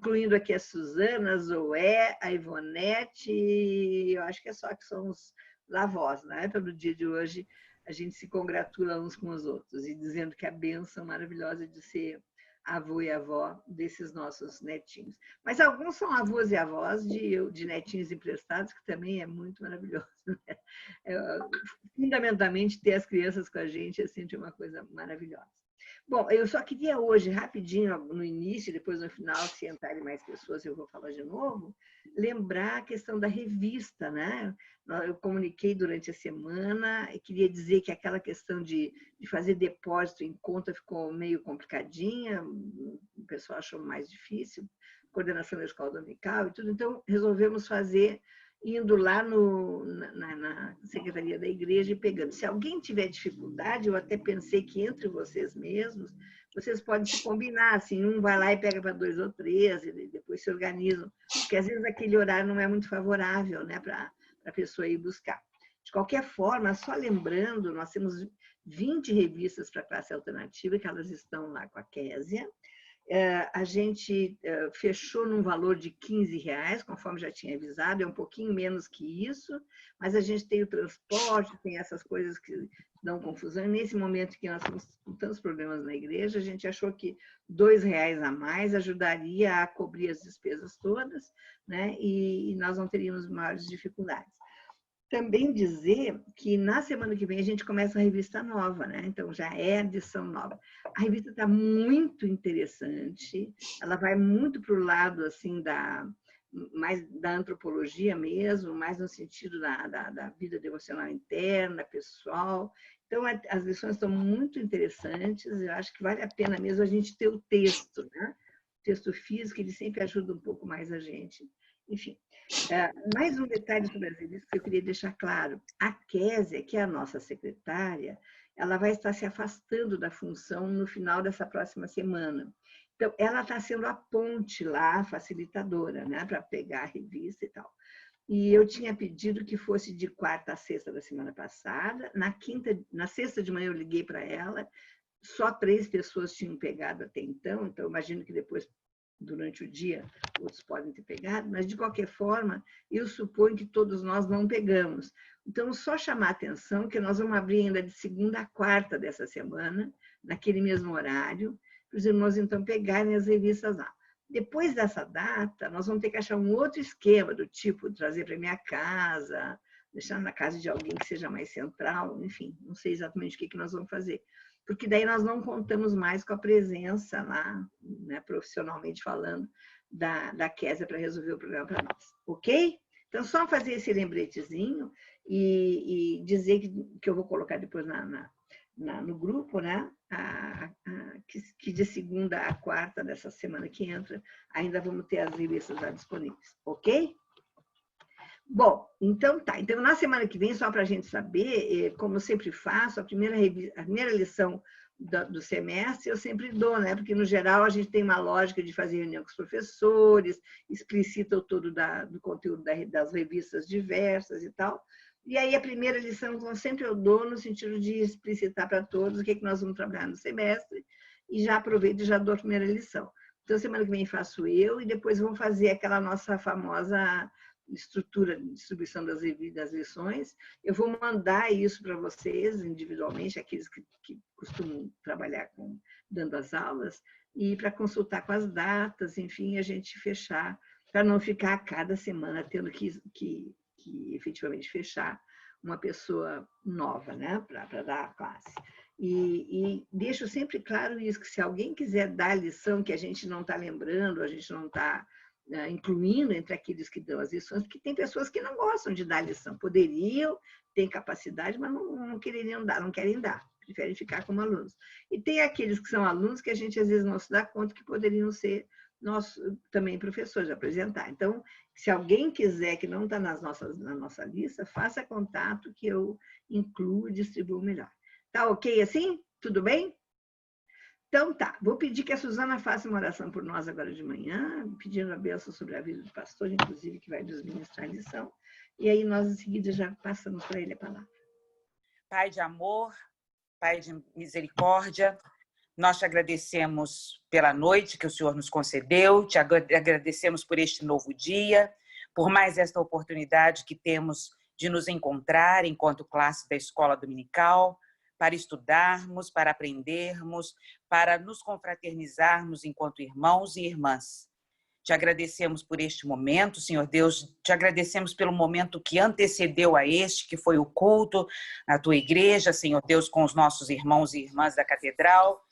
incluindo aqui a Suzana, a Zoé, a Ivonete, eu acho que é só que são os avós, né? Pelo dia de hoje, a gente se congratula uns com os outros, e dizendo que a bênção maravilhosa de ser avô e avó desses nossos netinhos. Mas alguns são avós e avós de netinhos emprestados, que também é muito maravilhoso. Né? Fundamentalmente, ter as crianças com a gente é sempre uma coisa maravilhosa. Bom, eu só queria hoje, rapidinho, no início, depois no final, se entrarem mais pessoas, eu vou falar de novo, lembrar a questão da revista, né? Eu comuniquei durante a semana e queria dizer que aquela questão de fazer depósito em conta ficou meio complicadinha, o pessoal achou mais difícil, coordenação da escola dominical e tudo, então resolvemos fazer indo lá na secretaria da igreja e pegando. Se alguém tiver dificuldade, eu até pensei que entre vocês mesmos, vocês podem se combinar, assim, um vai lá e pega para 2 ou 3, e depois se organizam, porque às vezes aquele horário não é muito favorável, né, para a pessoa ir buscar. De qualquer forma, só lembrando, nós temos 20 revistas para a classe alternativa, que elas estão lá com a Késia. A gente fechou num valor de R$15, conforme já tinha avisado, é um pouquinho menos que isso, mas a gente tem o transporte, tem essas coisas que dão confusão. E nesse momento que nós temos tantos problemas na igreja, a gente achou que R$2 a mais ajudaria a cobrir as despesas todas, né? E nós não teríamos maiores dificuldades. Também dizer que na semana que vem a gente começa a revista nova, né? Então já é edição nova. A revista está muito interessante, ela vai muito para o lado assim mais da antropologia mesmo, mais no sentido da vida devocional interna, pessoal. Então as lições estão muito interessantes, eu acho que vale a pena mesmo a gente ter o texto, né? O texto físico, ele sempre ajuda um pouco mais a gente. Enfim. Mais um detalhe sobre as revistas que eu queria deixar claro. A Késia, que é a nossa secretária, ela vai estar se afastando da função no final dessa próxima semana. Então, ela está sendo a ponte lá, a facilitadora, né, para pegar a revista e tal. E eu tinha pedido que fosse de quarta a sexta da semana passada. Na sexta de manhã eu liguei para ela, só 3 pessoas tinham pegado até então imagino que depois durante o dia, outros podem ter pegado, mas, de qualquer forma, eu suponho que todos nós não pegamos. Então, só chamar a atenção que nós vamos abrir ainda de segunda a quarta dessa semana, naquele mesmo horário, para os irmãos, então, pegarem as revistas lá. Depois dessa data, nós vamos ter que achar um outro esquema, do tipo, trazer para minha casa, deixar na casa de alguém que seja mais central, enfim, não sei exatamente o que nós vamos fazer. Porque daí nós não contamos mais com a presença lá, né, profissionalmente falando, da Késia para resolver o problema para nós. Ok? Então, só fazer esse lembretezinho e dizer que eu vou colocar depois no grupo, né? Que de segunda a quarta dessa semana que entra, ainda vamos ter as revistas lá disponíveis. Ok? Bom, então tá. Então, na semana que vem, só para a gente saber, como eu sempre faço, a primeira lição do semestre eu sempre dou, né? Porque, no geral, a gente tem uma lógica de fazer reunião com os professores, explicita o todo do conteúdo das revistas diversas e tal. E aí, a primeira lição, então, sempre eu dou no sentido de explicitar para todos o que nós vamos trabalhar no semestre, e já aproveito e já dou a primeira lição. Então, semana que vem faço eu, e depois vamos fazer aquela nossa famosa estrutura de distribuição das lições. Eu vou mandar isso para vocês individualmente, aqueles que costumam trabalhar dando as aulas, e para consultar com as datas, enfim, a gente fechar, para não ficar a cada semana tendo que efetivamente fechar uma pessoa nova, né, para dar a classe. E deixo sempre claro isso, que se alguém quiser dar a lição que a gente não está lembrando, a gente não está incluindo entre aqueles que dão as lições, porque tem pessoas que não gostam de dar lição, poderiam, têm capacidade, mas não quereriam dar, não querem dar, preferem ficar como alunos. E tem aqueles que são alunos que a gente às vezes não se dá conta que poderiam ser nós também professores, apresentar. Então, se alguém quiser que não está na nossa lista, faça contato que eu incluo e distribuo melhor. Tá ok assim? Tudo bem? Então tá, vou pedir que a Suzana faça uma oração por nós agora de manhã, pedindo a bênção sobre a vida do pastor, inclusive, que vai nos ministrar a lição. E aí nós, em seguida, já passamos para ele a palavra. Pai de amor, Pai de misericórdia, Nós te agradecemos pela noite que o Senhor nos concedeu, te agradecemos por este novo dia, por mais esta oportunidade que temos de nos encontrar enquanto classe da Escola Dominical, para estudarmos, para aprendermos, para nos confraternizarmos enquanto irmãos e irmãs. Te agradecemos por este momento, Senhor Deus, te agradecemos pelo momento que antecedeu a este, que foi o culto na tua igreja, Senhor Deus, com os nossos irmãos e irmãs da catedral.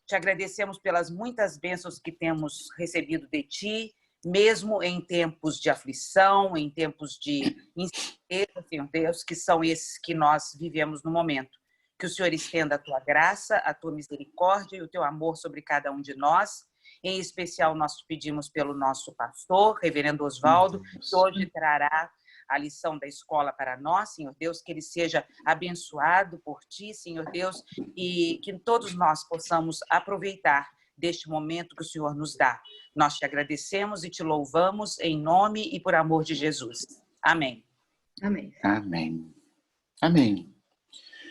Te agradecemos pelas muitas bênçãos que temos recebido de ti, mesmo em tempos de aflição, em tempos de incerteza, Senhor Deus, que são esses que nós vivemos no momento. Que o Senhor estenda a tua graça, a tua misericórdia e o teu amor sobre cada um de nós. Em especial, nós pedimos pelo nosso pastor, reverendo Oswaldo, que hoje trará a lição da escola para nós, Senhor Deus, que ele seja abençoado por ti, Senhor Deus, e que todos nós possamos aproveitar deste momento que o Senhor nos dá. Nós te agradecemos e te louvamos em nome e por amor de Jesus. Amém. Amém. Amém. Amém.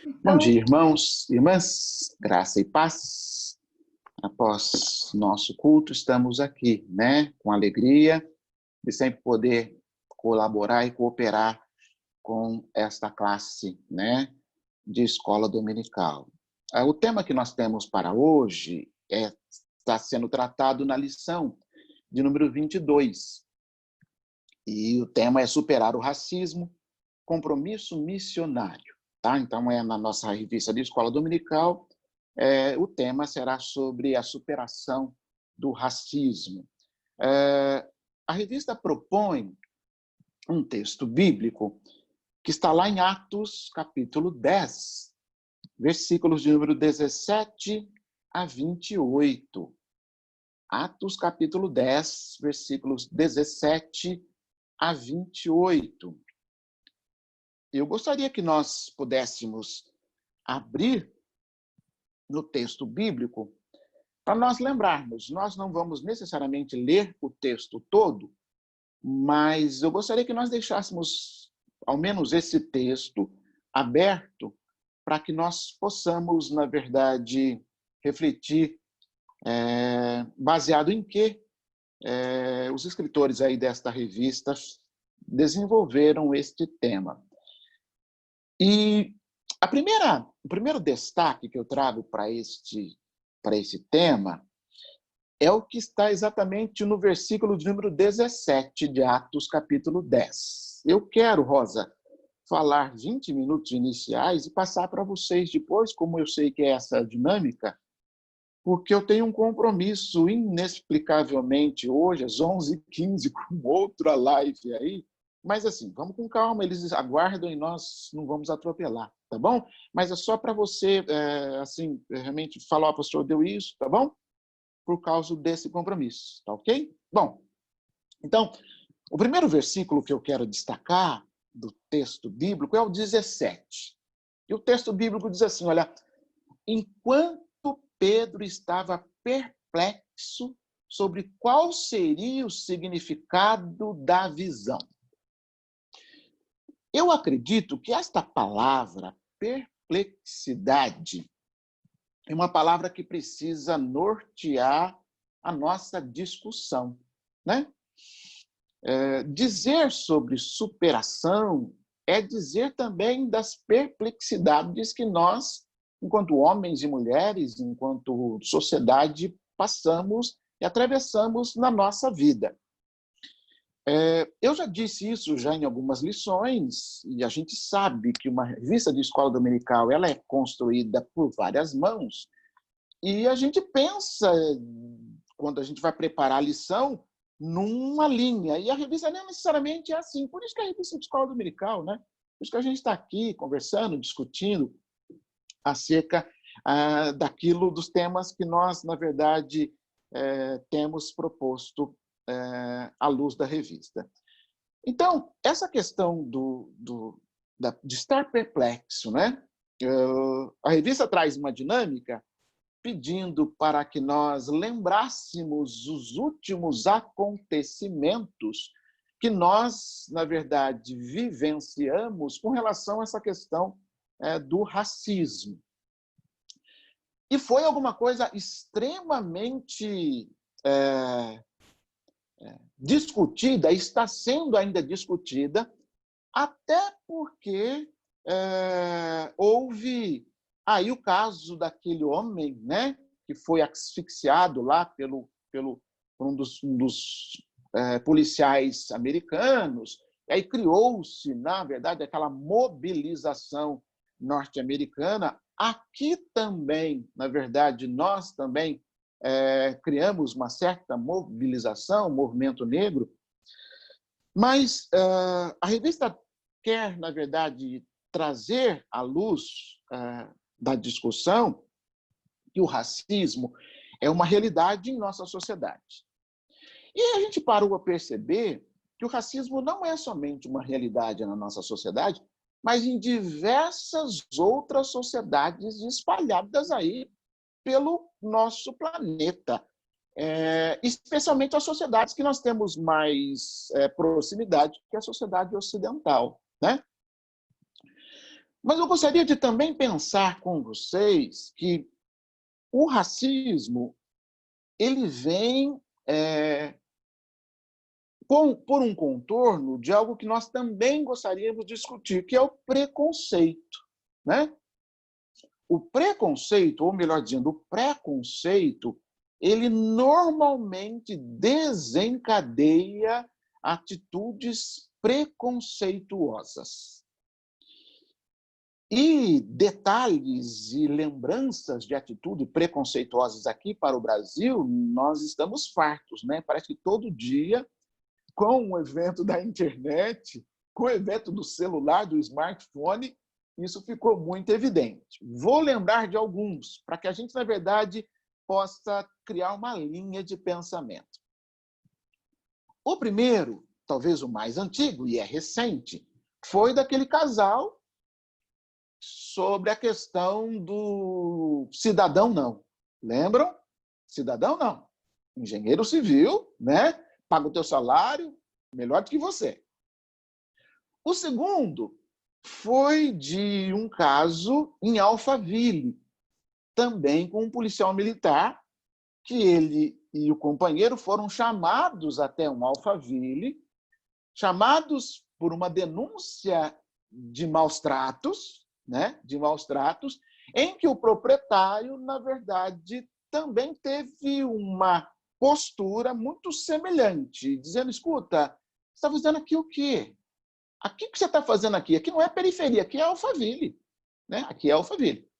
Então, Bom dia, irmãos e irmãs. Graça e paz. Após nosso culto, estamos aqui, né? Com alegria de sempre poder colaborar e cooperar com esta classe, né? De escola dominical. O tema que nós temos para hoje está sendo tratado na lição de número 22. E o tema é superar o racismo, compromisso missionário. Tá? Então, na nossa revista de escola dominical, o tema será sobre a superação do racismo. A revista propõe um texto bíblico que está lá em Atos, capítulo 10, versículos de número 17 a 28. Atos, capítulo 10, versículos 17 a 28. Eu gostaria que nós pudéssemos abrir no texto bíblico para nós lembrarmos. Nós não vamos necessariamente ler o texto todo, mas eu gostaria que nós deixássemos, ao menos esse texto, aberto, para que nós possamos, na verdade, refletir baseado em que os escritores aí desta revista desenvolveram este tema. E o primeiro destaque que eu trago para esse tema é o que está exatamente no versículo de número 17 de Atos, capítulo 10. Eu quero, Rosa, falar 20 minutos iniciais e passar para vocês depois, como eu sei que é essa dinâmica, porque eu tenho um compromisso inexplicavelmente hoje, às 11h15, com outra live aí. Mas assim, vamos com calma, eles aguardam e nós não vamos atropelar, tá bom? Mas é só para você, assim, realmente falar, o pastor deu isso, tá bom? Por causa desse compromisso, tá ok? Bom, então, o primeiro versículo que eu quero destacar do texto bíblico é o 17. E o texto bíblico diz assim, olha, enquanto Pedro estava perplexo sobre qual seria o significado da visão. Eu acredito que esta palavra, perplexidade, é uma palavra que precisa nortear a nossa discussão, né? Dizer sobre superação é dizer também das perplexidades que nós, enquanto homens e mulheres, enquanto sociedade, passamos e atravessamos na nossa vida. Eu já disse isso já em algumas lições, e a gente sabe que uma revista de escola dominical ela é construída por várias mãos, e a gente pensa, quando a gente vai preparar a lição, numa linha, e a revista não necessariamente é assim. Por isso que a revista de escola dominical, né? Por isso que a gente está aqui conversando, discutindo acerca dos temas que nós, na verdade, temos proposto à luz da revista. Então, essa questão de estar perplexo, né? A revista traz uma dinâmica pedindo para que nós lembrássemos os últimos acontecimentos que nós, na verdade, vivenciamos com relação a essa questão do racismo. E foi alguma coisa extremamente discutida, está sendo ainda discutida, até porque houve aí o caso daquele homem, né, que foi asfixiado lá por um dos policiais americanos. E aí criou-se, na verdade, aquela mobilização norte-americana. Aqui também, na verdade, nós também criamos uma certa mobilização, movimento negro, mas a revista quer, na verdade, trazer à luz da discussão que o racismo é uma realidade em nossa sociedade. E a gente parou a perceber que o racismo não é somente uma realidade na nossa sociedade, mas em diversas outras sociedades espalhadas aí pelo nosso planeta, especialmente as sociedades que nós temos mais proximidade, que é a sociedade ocidental, né? Mas eu gostaria de também pensar com vocês que o racismo ele vem por um contorno de algo que nós também gostaríamos de discutir, que é o preconceito, né? O preconceito, ou melhor dizendo, o preconceito, ele normalmente desencadeia atitudes preconceituosas. E detalhes e lembranças de atitudes preconceituosas aqui para o Brasil, nós estamos fartos, né? Parece que todo dia, com o evento da internet, com o evento do celular, do smartphone, isso ficou muito evidente. Vou lembrar de alguns, para que a gente, na verdade, possa criar uma linha de pensamento. O primeiro, talvez o mais antigo, e é recente, foi daquele casal sobre a questão do cidadão não. Lembram? Cidadão não. Engenheiro civil, né? Paga o teu salário, melhor do que você. O segundo foi de um caso em Alphaville, também com um policial militar, que ele e o companheiro foram chamados até um Alphaville, chamados por uma denúncia de maus tratos, né? De maus tratos, em que o proprietário, na verdade, também teve uma postura muito semelhante, dizendo, escuta, você está fazendo aqui o quê? Aqui que você está fazendo aqui? Aqui não é periferia, aqui é Alphaville, né? Aqui é Alphaville.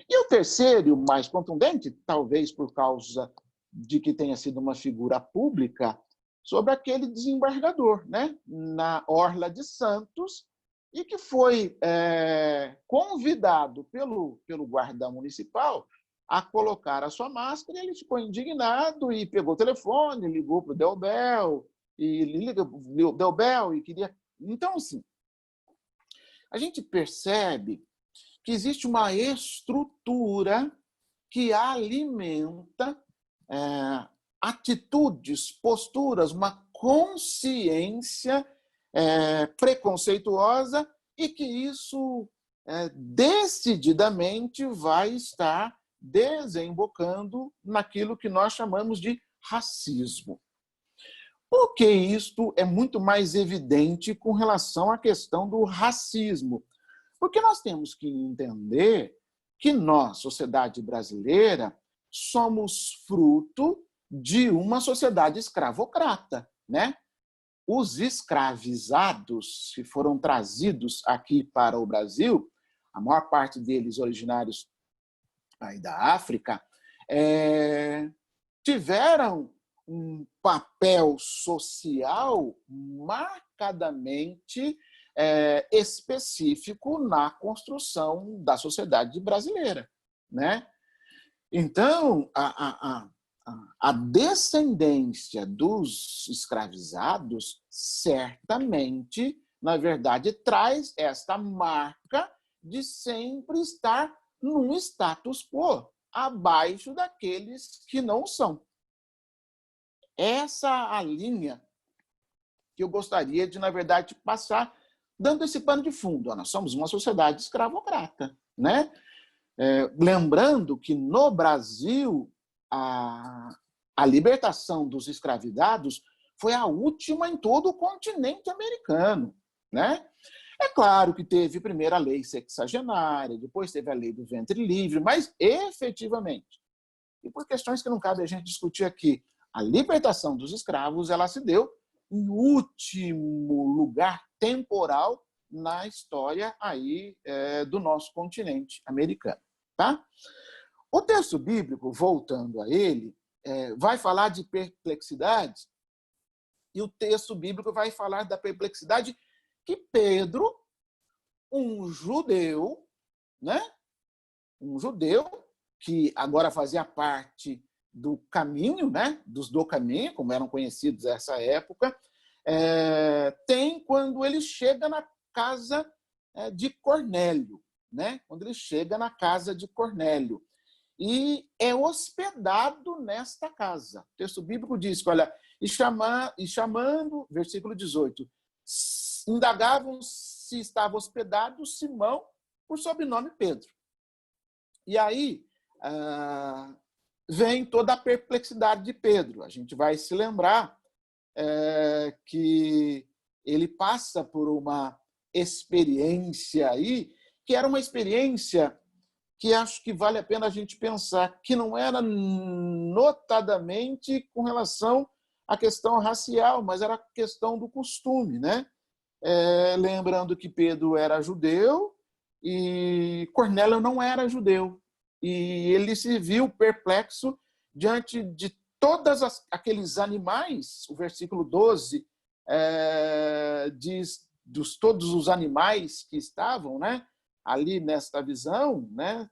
E o terceiro, mais contundente, talvez por causa de que tenha sido uma figura pública, sobre aquele desembargador, né? Na Orla de Santos, e que foi convidado pelo guarda municipal a colocar a sua máscara, e ele ficou indignado e pegou o telefone, ligou para o Delbel, e queria... Então, assim, a gente percebe que existe uma estrutura que alimenta atitudes, posturas, uma consciência preconceituosa e que isso decididamente vai estar desembocando naquilo que nós chamamos de racismo. Por que isto é muito mais evidente com relação à questão do racismo? Porque nós temos que entender que nós, sociedade brasileira, somos fruto de uma sociedade escravocrata, né? Os escravizados que foram trazidos aqui para o Brasil, a maior parte deles originários aí da África, tiveram um papel social marcadamente específico na construção da sociedade brasileira, né? Então, a descendência dos escravizados certamente, na verdade, traz esta marca de sempre estar num status quo, abaixo daqueles que não são. Essa é a linha que eu gostaria de, na verdade, passar, dando esse pano de fundo. Nós somos uma sociedade escravocrata, né? Lembrando que no Brasil a libertação dos escravizados foi a última em todo o continente americano, né? É claro que teve primeiro a lei sexagenária, depois teve a lei do ventre livre, mas efetivamente, e por questões que não cabe a gente discutir aqui, a libertação dos escravos ela se deu em último lugar temporal na história aí do nosso continente americano, tá? O texto bíblico, voltando a ele, vai falar de perplexidade, e o texto bíblico vai falar da perplexidade que Pedro, um judeu, né? Um judeu que agora fazia parte do caminho, né? Dos do caminho, como eram conhecidos nessa época, tem quando ele chega na casa de Cornélio, né? Quando ele chega na casa de Cornélio. E é hospedado nesta casa. O texto bíblico diz que, olha, e chamando, versículo 18, indagavam se estava hospedado Simão, por sobrenome Pedro. E aí vem toda a perplexidade de Pedro. A gente vai se lembrar que ele passa por uma experiência aí, que era uma experiência que acho que vale a pena a gente pensar, que não era notadamente com relação à questão racial, mas era a questão do costume, né? Lembrando que Pedro era judeu e Cornélio não era judeu. E ele se viu perplexo diante de todos aqueles animais. O versículo 12 diz todos os animais que estavam, né, ali nesta visão, né,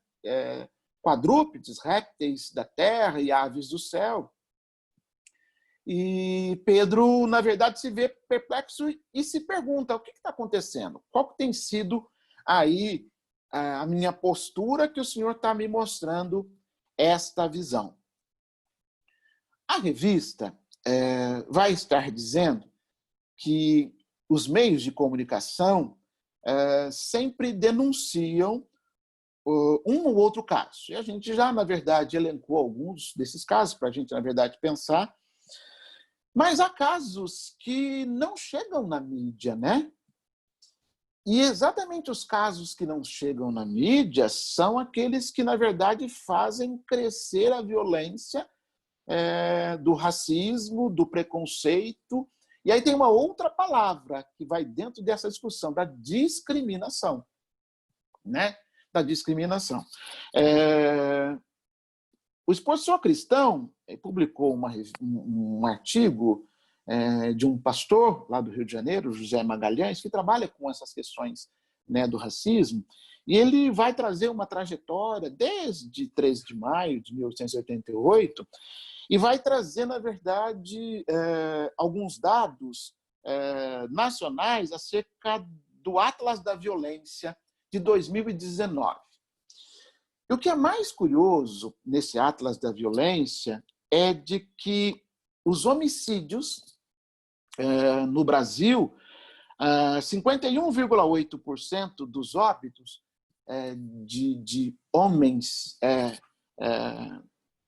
quadrúpedes, répteis da terra e aves do céu. E Pedro, na verdade, se vê perplexo e se pergunta, o que está acontecendo? Qual que tem sido aí a minha postura que o Senhor está me mostrando esta visão? A revista vai estar dizendo que os meios de comunicação sempre denunciam um ou outro caso. E a gente já, na verdade, elencou alguns desses casos para a gente, na verdade, pensar. Mas há casos que não chegam na mídia, né? E exatamente os casos que não chegam na mídia são aqueles que, na verdade, fazem crescer a violência do racismo, do preconceito. E aí tem uma outra palavra que vai dentro dessa discussão, da discriminação, né? Da discriminação. O Expositor Cristão publicou um artigo de um pastor lá do Rio de Janeiro, José Magalhães, que trabalha com essas questões, né, do racismo, e ele vai trazer uma trajetória desde 13 de maio de 1888 e vai trazer, na verdade, alguns dados nacionais acerca do Atlas da Violência de 2019. E o que é mais curioso nesse Atlas da Violência é de que os homicídios no Brasil, 51,8% dos óbitos de homens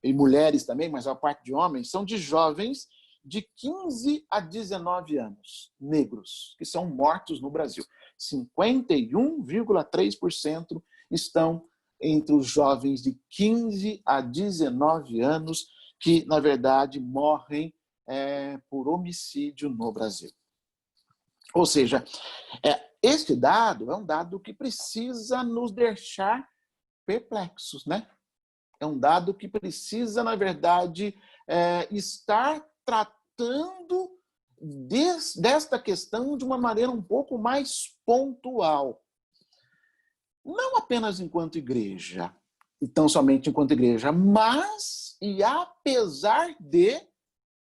e mulheres também, mas a parte de homens, são de jovens de 15 a 19 anos, negros, que são mortos no Brasil. 51,3% estão entre os jovens de 15 a 19 anos que, na verdade, morrem por homicídio no Brasil. Ou seja, este dado é um dado que precisa nos deixar perplexos, né? É um dado que precisa, na verdade, estar tratando desta questão de uma maneira um pouco mais pontual. Não apenas enquanto igreja, e tão somente enquanto igreja, mas e apesar de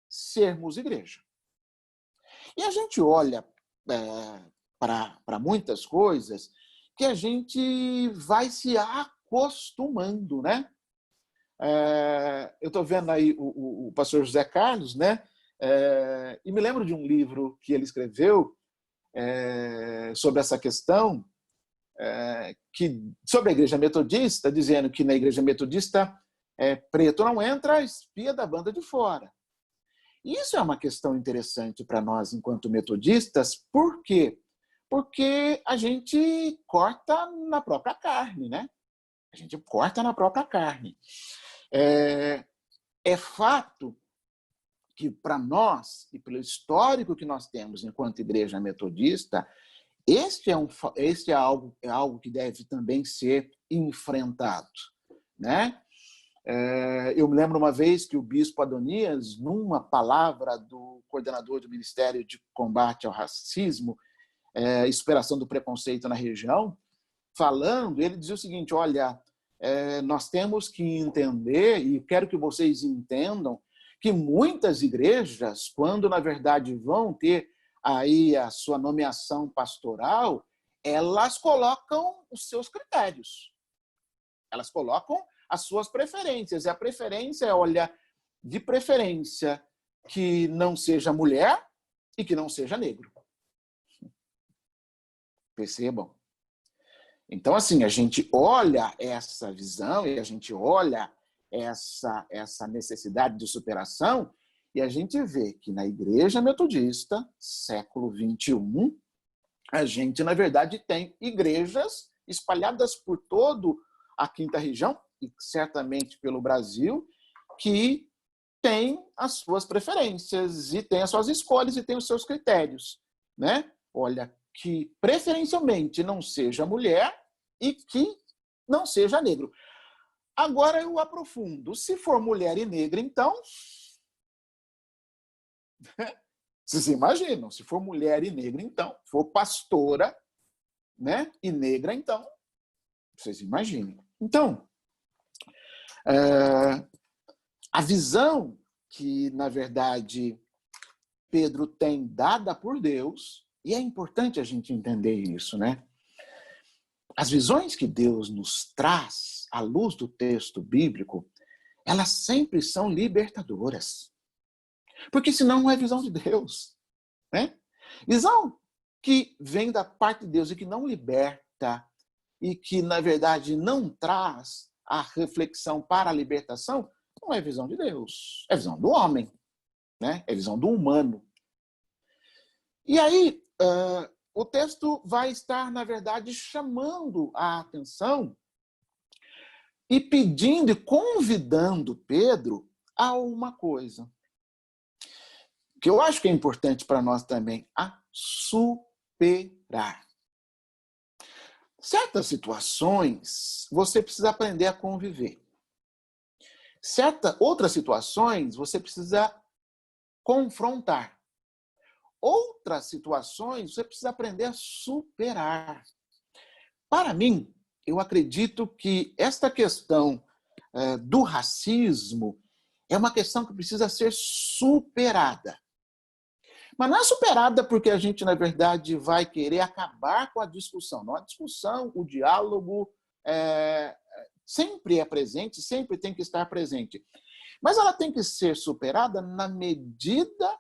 sermos igreja. E a gente olha para muitas coisas que a gente vai se acostumando, né? Eu estou vendo aí o pastor José Carlos, né? E me lembro de um livro que ele escreveu sobre essa questão, sobre a igreja metodista, dizendo que na igreja metodista preto não entra, espia da banda de fora. Isso é uma questão interessante para nós, enquanto metodistas. Por quê? Porque a gente corta na própria carne, né? A gente corta na própria carne. É fato que, para nós, e pelo histórico que nós temos enquanto igreja metodista, este é algo que deve também ser enfrentado, né? Eu me lembro uma vez que o bispo Adonias, numa palavra do coordenador do Ministério de Combate ao Racismo e Superação do Preconceito na região, falando, ele dizia o seguinte: olha, nós temos que entender, e quero que vocês entendam, que muitas igrejas, quando na verdade vão ter aí a sua nomeação pastoral, elas colocam os seus critérios. Elas colocam as suas preferências. E a preferência é, olha, de preferência que não seja mulher e que não seja negro. Percebam? Então, assim, a gente olha essa visão e a gente olha essa necessidade de superação e a gente vê que na Igreja Metodista, século XXI, a gente, na verdade, tem igrejas espalhadas por toda a quinta região, e certamente pelo Brasil, que tem as suas preferências, e tem as suas escolhas, e tem os seus critérios, né? Olha, que preferencialmente não seja mulher e que não seja negro. Agora eu aprofundo. Se for mulher e negra, então... Vocês imaginam? Se for mulher e negra, então. Se for pastora, né? E negra, então. Vocês imaginem. Então, a visão que, na verdade, Pedro tem dada por Deus, e é importante a gente entender isso, né? As visões que Deus nos traz, à luz do texto bíblico, elas sempre são libertadoras. Porque senão não é visão de Deus, né? Visão que vem da parte de Deus e que não liberta e que, na verdade, não traz a reflexão para a libertação, não é visão de Deus, é visão do homem, né? É visão do humano. E aí, o texto vai estar, na verdade, chamando a atenção e pedindo e convidando Pedro a uma coisa, que eu acho que é importante para nós também, a superar. Certas situações, você precisa aprender a conviver. Outras situações, você precisa confrontar. Outras situações, você precisa aprender a superar. Para mim, eu acredito que esta questão do racismo é uma questão que precisa ser superada. Mas não é superada porque a gente, na verdade, vai querer acabar com a discussão. Não, a discussão, o diálogo sempre é presente, sempre tem que estar presente. Mas ela tem que ser superada na medida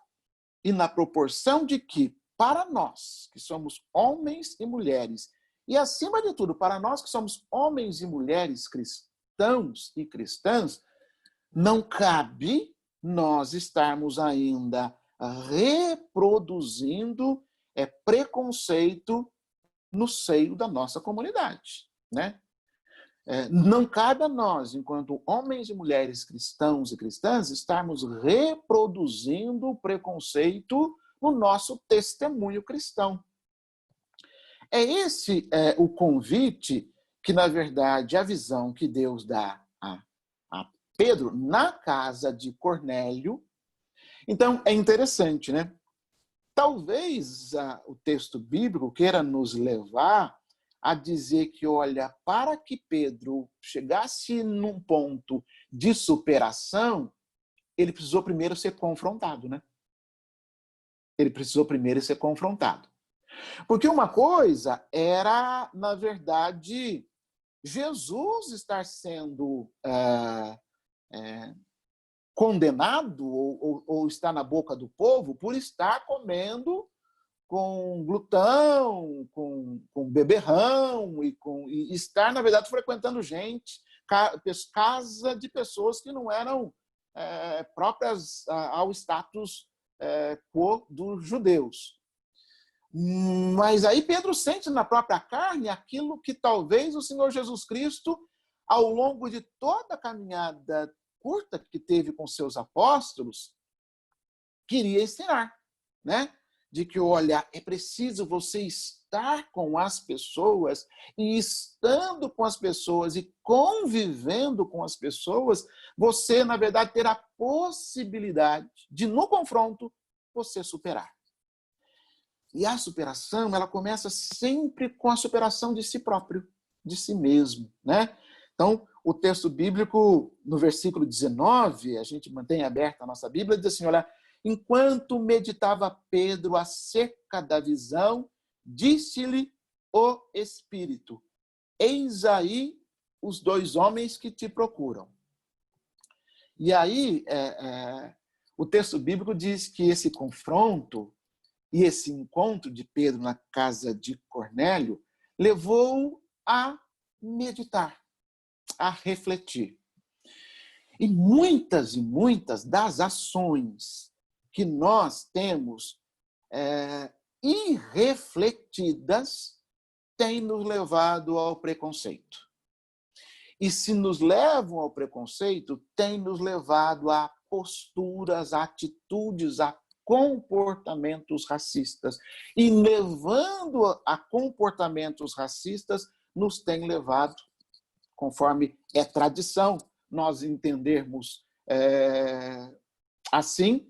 e na proporção de que, para nós, que somos homens e mulheres, e, acima de tudo, para nós que somos homens e mulheres cristãos e cristãs, não cabe nós estarmos ainda reproduzindo preconceito no seio da nossa comunidade, né? Não cabe a nós, enquanto homens e mulheres cristãos e cristãs, estarmos reproduzindo o preconceito no nosso testemunho cristão. É esse o convite que, na verdade, a visão que Deus dá a Pedro na casa de Cornélio. Então, é interessante, né? Talvez o texto bíblico queira nos levar a dizer que, olha, para que Pedro chegasse num ponto de superação, ele precisou primeiro ser confrontado, né? Ele precisou primeiro ser confrontado. Porque uma coisa era, na verdade, Jesus estar sendo condenado ou estar na boca do povo por estar comendo com glutão, com beberrão e estar, na verdade, frequentando gente, casa de pessoas que não eram próprias ao status quo dos judeus. Mas aí Pedro sente na própria carne aquilo que talvez o Senhor Jesus Cristo, ao longo de toda a caminhada curta que teve com seus apóstolos, queria ensinar, né? De que, olha, é preciso você estar com as pessoas, e estando com as pessoas e convivendo com as pessoas, você, na verdade, ter a possibilidade de, no confronto, você superar. E a superação, ela começa sempre com a superação de si próprio, de si mesmo, né? Então, o texto bíblico, no versículo 19, a gente mantém aberta a nossa Bíblia, diz assim, olha, enquanto meditava Pedro acerca da visão, disse-lhe o Espírito, eis aí os dois homens que te procuram. E aí, o texto bíblico diz que esse confronto e esse encontro de Pedro na casa de Cornélio levou a meditar, a refletir. E muitas das ações que nós temos irrefletidas têm nos levado ao preconceito. E se nos levam ao preconceito, têm nos levado a posturas, a atitudes, a comportamentos racistas. E levando a comportamentos racistas, nos tem levado, conforme é tradição, nós entendermos assim,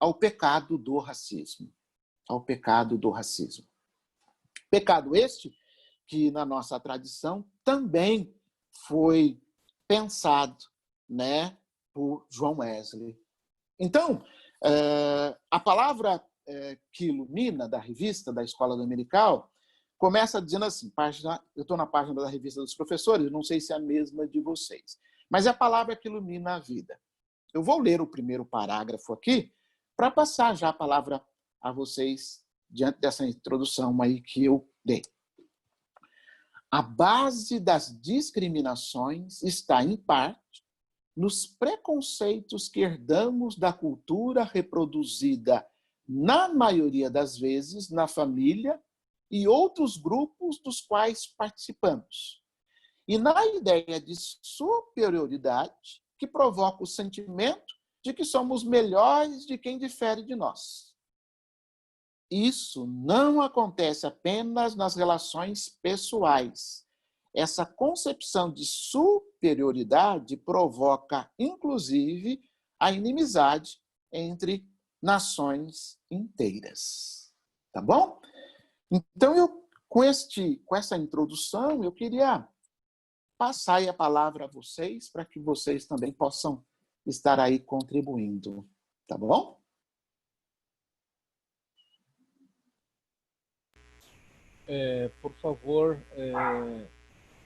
ao pecado do racismo. Ao pecado do racismo. Pecado este que, na nossa tradição, também foi pensado, né, por João Wesley. Então, a palavra que ilumina da revista da Escola Dominical começa dizendo assim, eu estou na página da revista dos professores, não sei se é a mesma de vocês, mas é a palavra que ilumina a vida. Eu vou ler o primeiro parágrafo aqui, para passar já a palavra a vocês diante dessa introdução aí que eu dei. A base das discriminações está, em parte, nos preconceitos que herdamos da cultura reproduzida, na maioria das vezes, na família e outros grupos dos quais participamos. E na ideia de superioridade que provoca o sentimento de que somos melhores de quem difere de nós. Isso não acontece apenas nas relações pessoais. Essa concepção de superioridade provoca, inclusive, a inimizade entre nações inteiras. Tá bom? Então, com essa introdução, eu queria passar aí a palavra a vocês, para que vocês também possam estar aí contribuindo. Tá bom? Por favor,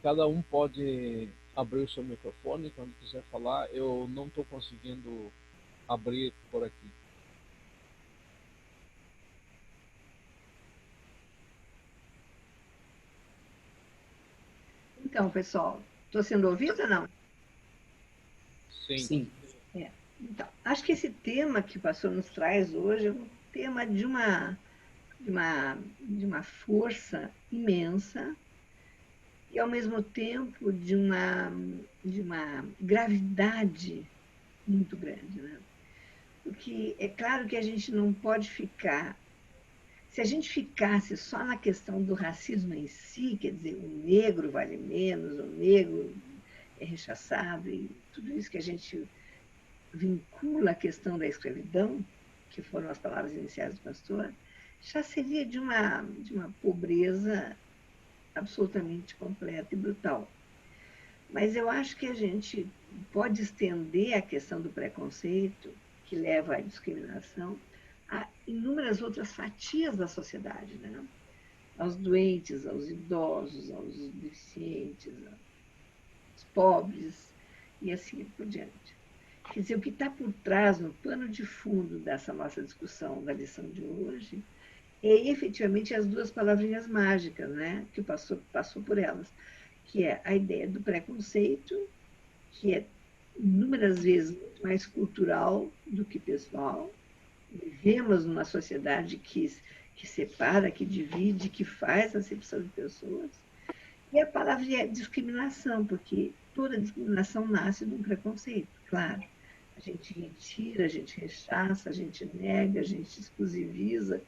cada um pode abrir o seu microfone quando quiser falar. Eu não estou conseguindo abrir por aqui. Então, pessoal, estou sendo ouvida ou não? Sim. Então, acho que esse tema que o pastor nos traz hoje é um tema de uma força imensa e, ao mesmo tempo, de uma gravidade muito grande, né? Porque é claro que a gente não pode ficar... Se a gente ficasse só na questão do racismo em si, quer dizer, o negro vale menos, o negro é rechaçado, e tudo isso que a gente vincula a questão da escravidão, que foram as palavras iniciais do pastor, já seria de uma pobreza absolutamente completa e brutal. Mas eu acho que a gente pode estender a questão do preconceito, que leva à discriminação, a inúmeras outras fatias da sociedade, né? Aos doentes, aos idosos, aos deficientes, aos pobres, e assim por diante. Quer dizer, o que está por trás, no pano de fundo dessa nossa discussão da lição de hoje, é efetivamente as duas palavrinhas mágicas, né, que passou por elas, que é a ideia do preconceito, que é inúmeras vezes muito mais cultural do que pessoal. Vivemos numa sociedade que separa, que divide, que faz acepção de pessoas. E a palavra é discriminação, porque toda discriminação nasce de um preconceito, claro. A gente retira, a gente rechaça, a gente nega, a gente exclusiviza,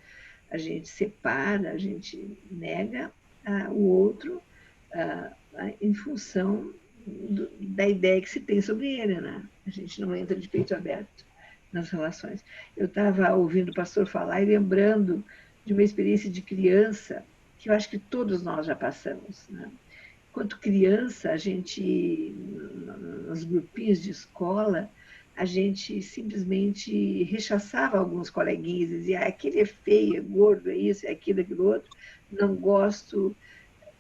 a gente separa, a gente nega o outro em função da ideia que se tem sobre ele, né? A gente não entra de peito aberto nas relações. Eu estava ouvindo o pastor falar e lembrando de uma experiência de criança que eu acho que todos nós já passamos, né? Enquanto criança, a gente, nos grupinhos de escola, a gente simplesmente rechaçava alguns coleguinhas, dizia, aquele é feio, é gordo, é isso, é aquilo, é aquilo outro, não gosto.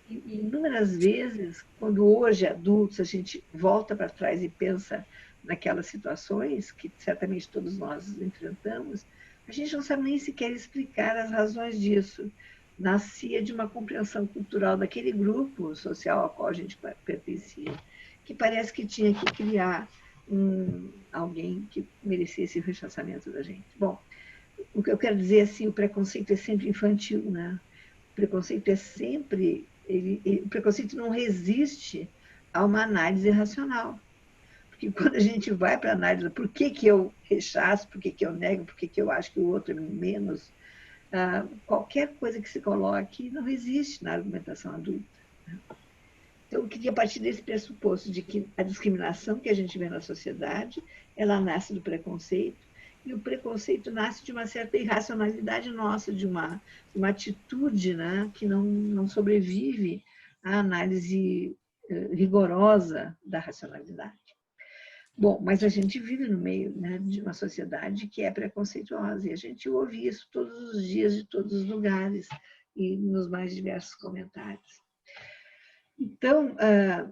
E inúmeras vezes, quando hoje adultos a gente volta para trás e pensa naquelas situações que certamente todos nós enfrentamos, a gente não sabe nem sequer explicar as razões disso. Nascia de uma compreensão cultural daquele grupo social ao qual a gente pertencia, que parece que tinha que criar alguém que merecesse o rechaçamento da gente. Bom, o que eu quero dizer assim, o preconceito é sempre infantil, né? O preconceito é sempre... o preconceito não resiste a uma análise racional. Porque quando a gente vai para a análise, por que eu rechaço, por que eu nego, por que eu acho que o outro é menos, qualquer coisa que se coloque não resiste na argumentação adulta. Então, eu queria partir desse pressuposto de que a discriminação que a gente vê na sociedade, ela nasce do preconceito, e o preconceito nasce de uma certa irracionalidade nossa, de uma atitude, né, que não sobrevive à análise rigorosa da racionalidade. Bom, mas a gente vive no meio, né, de uma sociedade que é preconceituosa, e a gente ouve isso todos os dias, de todos os lugares, e nos mais diversos comentários. Então,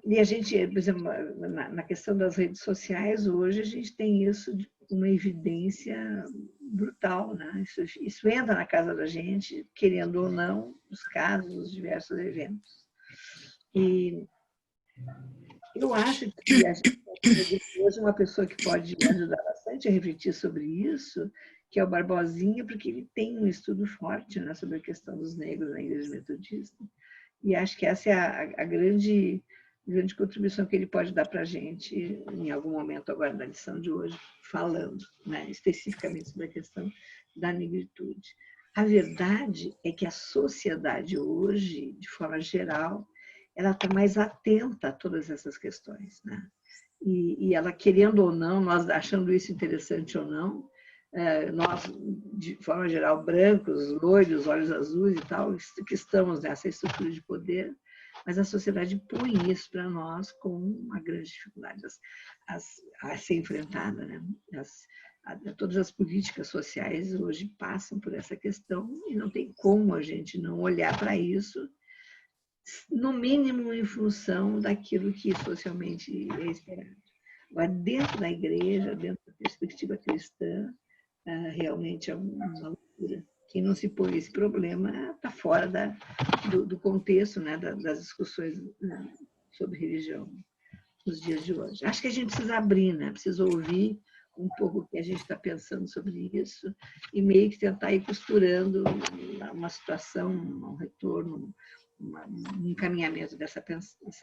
e a gente, por exemplo, na questão das redes sociais, hoje a gente tem isso de uma evidência brutal, né? Isso entra na casa da gente, querendo ou não, os casos, os diversos eventos. E eu acho que a gente tem hoje uma pessoa que pode ajudar bastante a refletir sobre isso, que é o Barbosinha, porque ele tem um estudo forte, né, sobre a questão dos negros na Igreja Metodista. E acho que essa é a grande contribuição que ele pode dar para a gente em algum momento agora da lição de hoje, falando, né, especificamente sobre a questão da negritude. A verdade é que a sociedade hoje, de forma geral, ela está mais atenta a todas essas questões, né? E ela, querendo ou não, nós achando isso interessante ou não, nós, de forma geral, brancos, loiros, olhos azuis e tal, que estamos nessa estrutura de poder, mas a sociedade põe isso para nós com uma grande dificuldade a ser enfrentada, né? Todas as políticas sociais hoje passam por essa questão e não tem como a gente não olhar para isso, no mínimo em função daquilo que socialmente é esperado. Agora, dentro da igreja, dentro da perspectiva cristã, realmente é uma loucura. Quem não se põe esse problema está fora do contexto, né, das discussões, né, sobre religião nos dias de hoje. Acho que a gente precisa abrir, né, precisa ouvir um pouco o que a gente está pensando sobre isso e meio que tentar ir costurando uma situação, um retorno, um encaminhamento dessa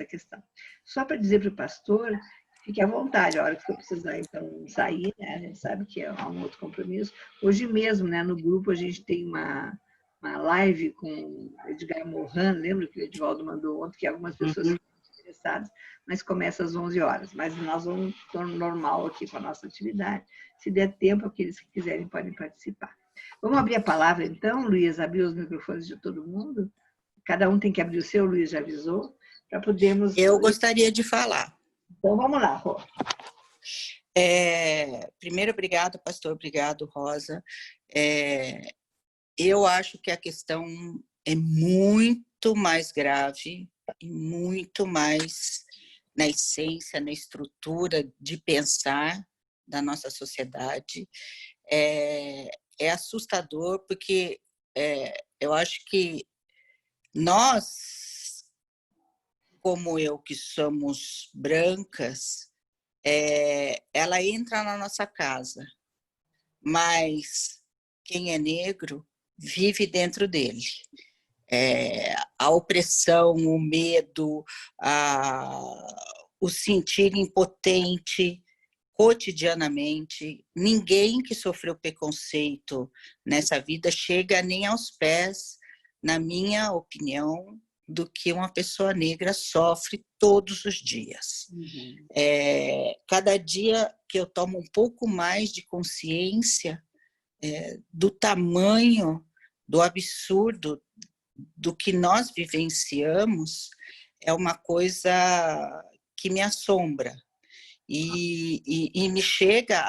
questão. Só para dizer para o pastor, fique à vontade, a hora que for precisar então sair, né? A gente sabe que é um outro compromisso. Hoje mesmo, né, no grupo, a gente tem uma live com Edgar Morin, lembra que o Edivaldo mandou ontem, que algumas pessoas estão interessadas, mas começa às 11 horas. Mas nós vamos torno normal aqui com a nossa atividade. Se der tempo, aqueles que quiserem podem participar. Vamos abrir a palavra então, Luiz, abrir os microfones de todo mundo? Cada um tem que abrir o seu, o Luiz já avisou, para podermos... Eu gostaria de falar. Então, vamos lá, Rô. Primeiro, obrigado, pastor, obrigado, Rosa. Eu acho que a questão é muito mais grave e muito mais na essência, na estrutura de pensar da nossa sociedade. É assustador porque Eu acho que nós, como eu, que somos brancas, ela entra na nossa casa, mas quem é negro vive dentro dele. A opressão, o medo, o sentir impotente cotidianamente. Ninguém que sofreu preconceito nessa vida chega nem aos pés, na minha opinião, do que uma pessoa negra sofre todos os dias. Uhum. Cada dia que eu tomo um pouco mais de consciência do tamanho, do absurdo do que nós vivenciamos, é uma coisa que me assombra. E me chega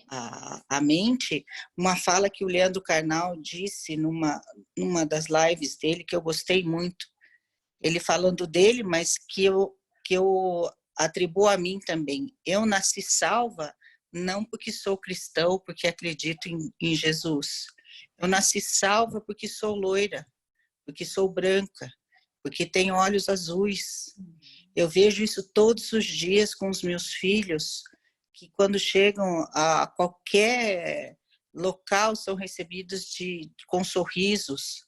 à mente uma fala que o Leandro Carnal disse numa das lives dele, que eu gostei muito. Ele falando dele, mas que eu atribuo a mim também. Eu nasci salva não porque sou cristão, porque acredito em Jesus. Eu nasci salva porque sou loira, porque sou branca, porque tenho olhos azuis. Eu vejo isso todos os dias com os meus filhos, que quando chegam a qualquer local são recebidos com sorrisos,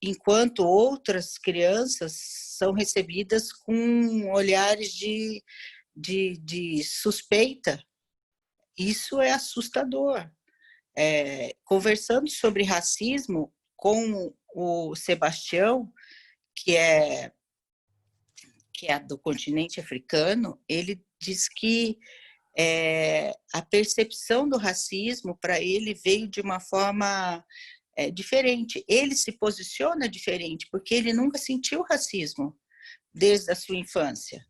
enquanto outras crianças são recebidas com olhares de suspeita. Isso é assustador. Conversando sobre racismo com o Sebastião, que é do continente africano, ele diz que a percepção do racismo para ele veio de uma forma diferente. Ele se posiciona diferente, porque ele nunca sentiu racismo desde a sua infância.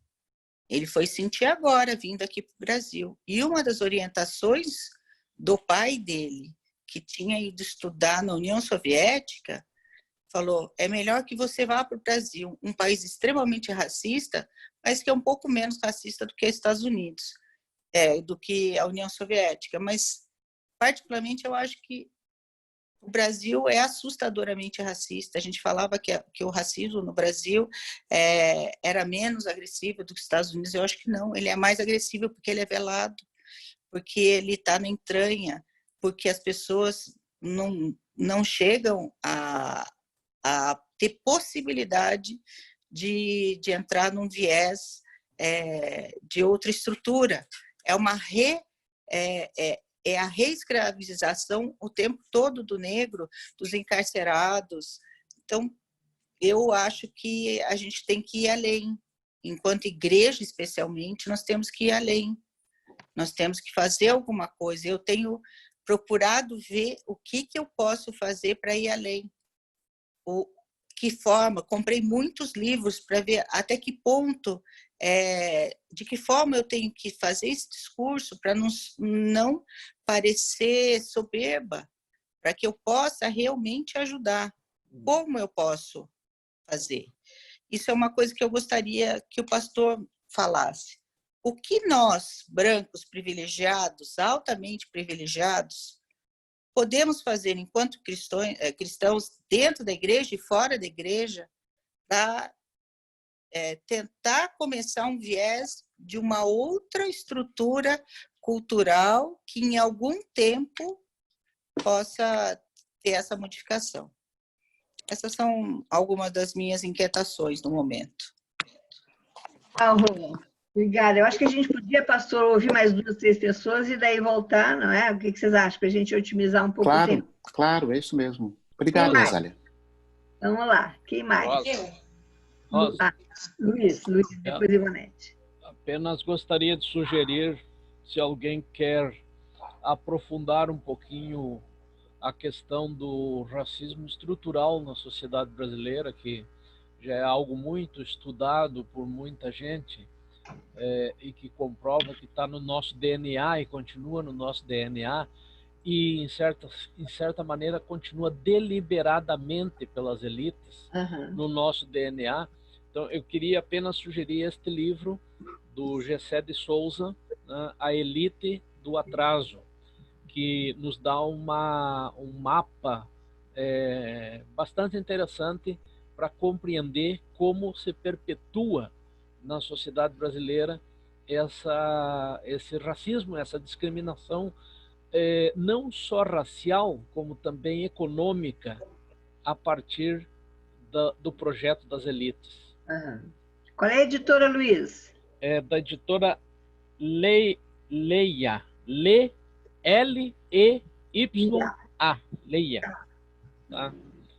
Ele foi sentir agora, vindo aqui para o Brasil. E uma das orientações do pai dele, que tinha ido estudar na União Soviética, falou: é melhor que você vá para o Brasil, um país extremamente racista, mas que é um pouco menos racista do que os Estados Unidos, do que a União Soviética. Mas, particularmente, eu acho que o Brasil é assustadoramente racista. A gente falava que o racismo no Brasil era menos agressivo do que os Estados Unidos. Eu acho que não, ele é mais agressivo porque ele é velado, porque ele está na entranha, porque as pessoas não chegam a ter possibilidade de entrar num viés de outra estrutura. É a reescravização o tempo todo do negro, dos encarcerados. Então, eu acho que a gente tem que ir além. Enquanto igreja, especialmente, nós temos que ir além. Nós temos que fazer alguma coisa. Eu tenho procurado ver o que eu posso fazer para ir além. Que forma? Comprei muitos livros para ver até que ponto, de que forma eu tenho que fazer esse discurso para não parecer soberba, para que eu possa realmente ajudar. Como eu posso fazer? Isso é uma coisa que eu gostaria que o pastor falasse. O que nós, brancos privilegiados, altamente privilegiados, podemos fazer enquanto cristãos dentro da igreja e fora da igreja para tentar começar um viés de uma outra estrutura cultural que em algum tempo possa ter essa modificação. Essas são algumas das minhas inquietações no momento. Obrigada. Eu acho que a gente podia, pastor, ouvir mais 2, 3 pessoas e daí voltar, não é? O que vocês acham? Para a gente otimizar um pouco o tempo. Claro, é isso mesmo. Obrigado, Rosália. Vamos lá. Quem mais? Rosa. Luiz, depois Ivonete. Apenas gostaria de sugerir, se alguém quer aprofundar um pouquinho a questão do racismo estrutural na sociedade brasileira, que já é algo muito estudado por muita gente, e que comprova que está no nosso DNA e continua no nosso DNA, e em certa maneira continua deliberadamente pelas elites no nosso DNA. Então eu queria apenas sugerir este livro do Gessé de Souza, né, A Elite do Atraso, que nos dá um mapa bastante interessante para compreender como se perpetua na sociedade brasileira esse racismo, essa discriminação, não só racial, como também econômica, a partir do projeto das elites. Uhum. Qual é a editora, Luiz? É da editora Leia. L-E-Y-A. Leia. Tá?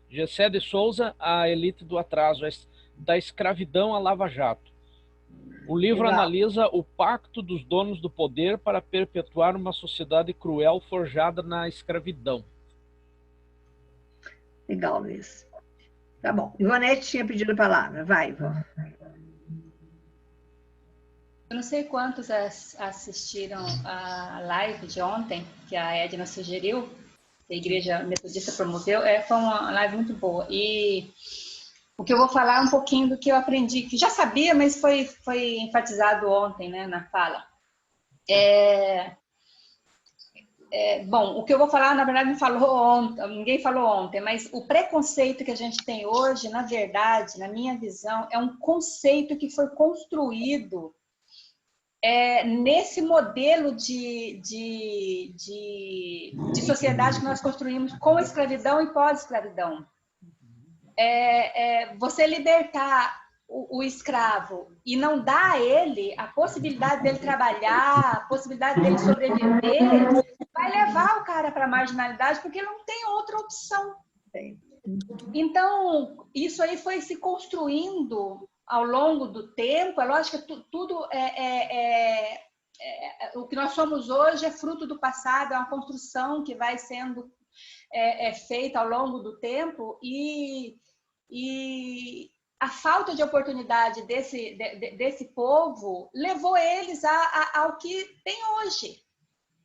Gessé de Souza, A Elite do Atraso, da escravidão à Lava Jato. O livro Legal. analisa o pacto dos donos do poder para perpetuar uma sociedade cruel forjada na escravidão. Legal, Luiz. Tá bom. Ivonete tinha pedido a palavra. Vai, Ivone. Eu não sei quantos assistiram a live de ontem, que a Edna sugeriu, que a Igreja Metodista promoveu. Foi uma live muito boa. E o que eu vou falar é um pouquinho do que eu aprendi, que já sabia, mas foi enfatizado ontem, né, na fala. Bom, o que eu vou falar, na verdade, ninguém falou ontem, mas o preconceito que a gente tem hoje, na verdade, na minha visão, é um conceito que foi construído nesse modelo de sociedade que nós construímos com a escravidão e pós-escravidão. Você libertar o escravo e não dar a ele a possibilidade dele trabalhar, a possibilidade dele sobreviver, vai levar o cara para a marginalidade, porque ele não tem outra opção. Então, isso aí foi se construindo ao longo do tempo. É lógico que tudo o que nós somos hoje é fruto do passado, é uma construção que vai sendo feita ao longo do tempo, e a falta de oportunidade desse povo levou eles ao que tem hoje.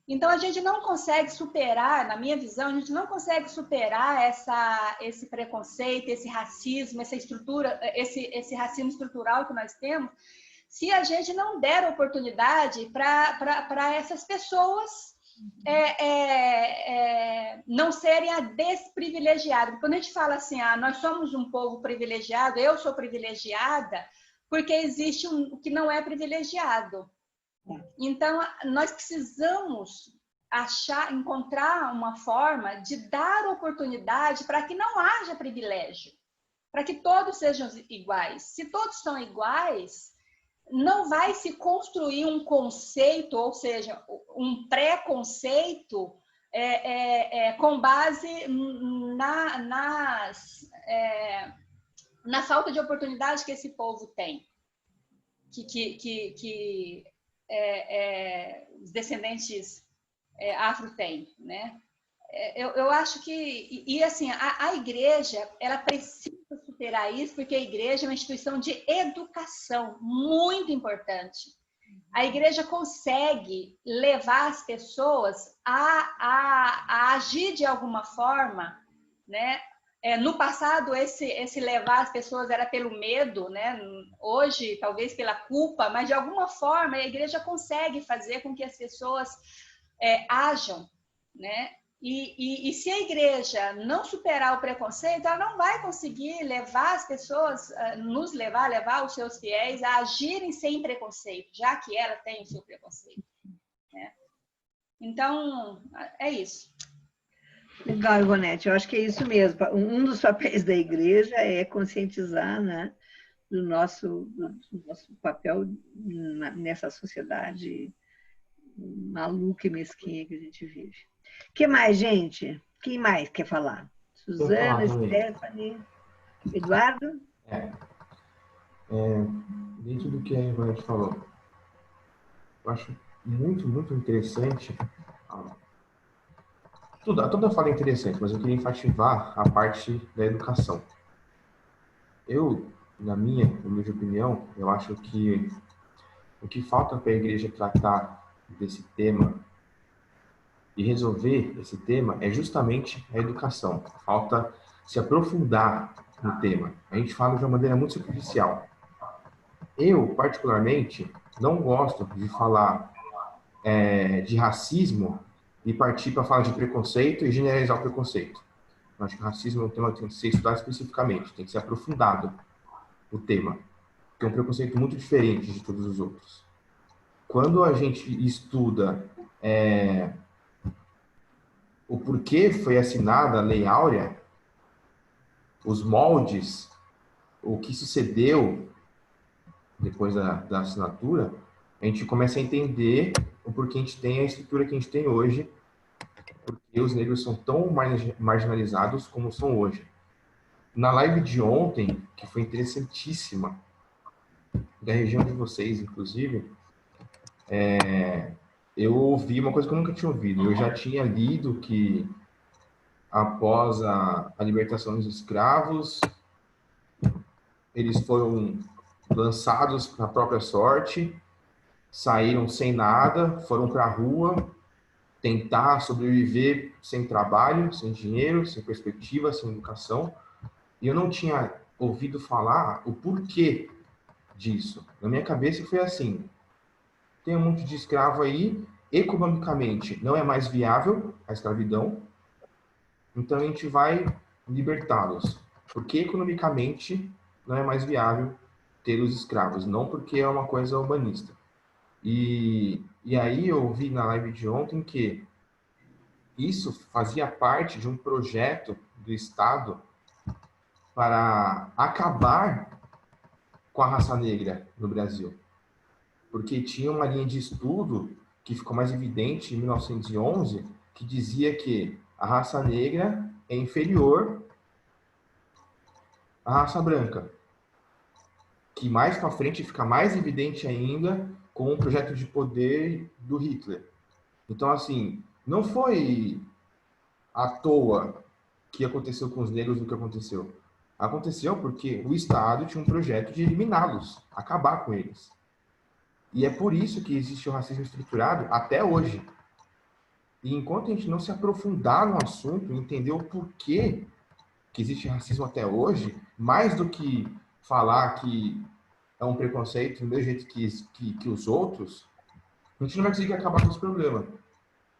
Então, a gente não consegue superar, na minha visão, a gente não consegue superar esse preconceito, esse racismo, essa estrutura, esse racismo estrutural que nós temos, se a gente não der oportunidade para essas pessoas não serem a desprivilegiadas. Quando a gente fala assim, nós somos um povo privilegiado, eu sou privilegiada, porque existe o que não é privilegiado. Então, nós precisamos encontrar uma forma de dar oportunidade para que não haja privilégio, para que todos sejam iguais. Se todos são iguais, não vai se construir um conceito, ou seja, um preconceito com base na falta de oportunidade que esse povo tem, que os descendentes afro têm, né? Eu acho que, assim, a igreja, ela precisa superar isso, porque a igreja é uma instituição de educação muito importante. A igreja consegue levar as pessoas a agir de alguma forma, né? No passado, esse levar as pessoas era pelo medo, né? Hoje, talvez pela culpa, mas de alguma forma a igreja consegue fazer com que as pessoas ajam, né? E se a igreja não superar o preconceito, ela não vai conseguir levar as pessoas, levar os seus fiéis a agirem sem preconceito, já que ela tem o seu preconceito, né? Então, é isso. Legal, Ivonete. Eu acho que é isso mesmo. Um dos papéis da igreja é conscientizar, né, do nosso papel nessa sociedade maluca e mesquinha que a gente vive. O que mais, gente? Quem mais quer falar? Suzana, Stephanie, Eduardo? Dentro do que a Ivonete falou, eu acho muito, muito interessante. Toda fala é interessante, mas eu queria enfatizar a parte da educação. Na minha humilde opinião, eu acho que o que falta para a igreja tratar desse tema e resolver esse tema é justamente a educação. Falta se aprofundar no tema. A gente fala de uma maneira muito superficial. Eu, particularmente, não gosto de falar de racismo e partir para falar de preconceito e generalizar o preconceito. Eu acho que o racismo é um tema que tem que ser estudado especificamente, tem que ser aprofundado o tema, que é um preconceito muito diferente de todos os outros. Quando a gente estuda o porquê foi assinada a Lei Áurea, os moldes, o que sucedeu depois da assinatura, a gente começa a entender o porquê a gente tem a estrutura que a gente tem hoje, porque os negros são tão marginalizados como são hoje. Na live de ontem, que foi interessantíssima, da região de vocês, inclusive, eu ouvi uma coisa que eu nunca tinha ouvido. Eu já tinha lido que, após a libertação dos escravos, eles foram lançados para a própria sorte, saíram sem nada, foram para a rua tentar sobreviver sem trabalho, sem dinheiro, sem perspectiva, sem educação. E eu não tinha ouvido falar o porquê disso. Na minha cabeça foi assim: tem um monte de escravo aí, economicamente não é mais viável a escravidão, então a gente vai libertá-los. Porque economicamente não é mais viável ter os escravos, não porque é uma coisa humanista. E aí eu vi na live de ontem que isso fazia parte de um projeto do Estado para acabar com a raça negra no Brasil. Porque tinha uma linha de estudo que ficou mais evidente em 1911, que dizia que a raça negra é inferior à raça branca. Que mais para frente fica mais evidente ainda com o projeto de poder do Hitler. Então, assim, não foi à toa que aconteceu com os negros o que aconteceu. Aconteceu porque o Estado tinha um projeto de eliminá-los, acabar com eles. E é por isso que existe o racismo estruturado até hoje. E enquanto a gente não se aprofundar no assunto, entender o porquê que existe racismo até hoje, mais do que falar que é um preconceito do mesmo jeito que os outros, a gente não vai conseguir acabar com esse problema.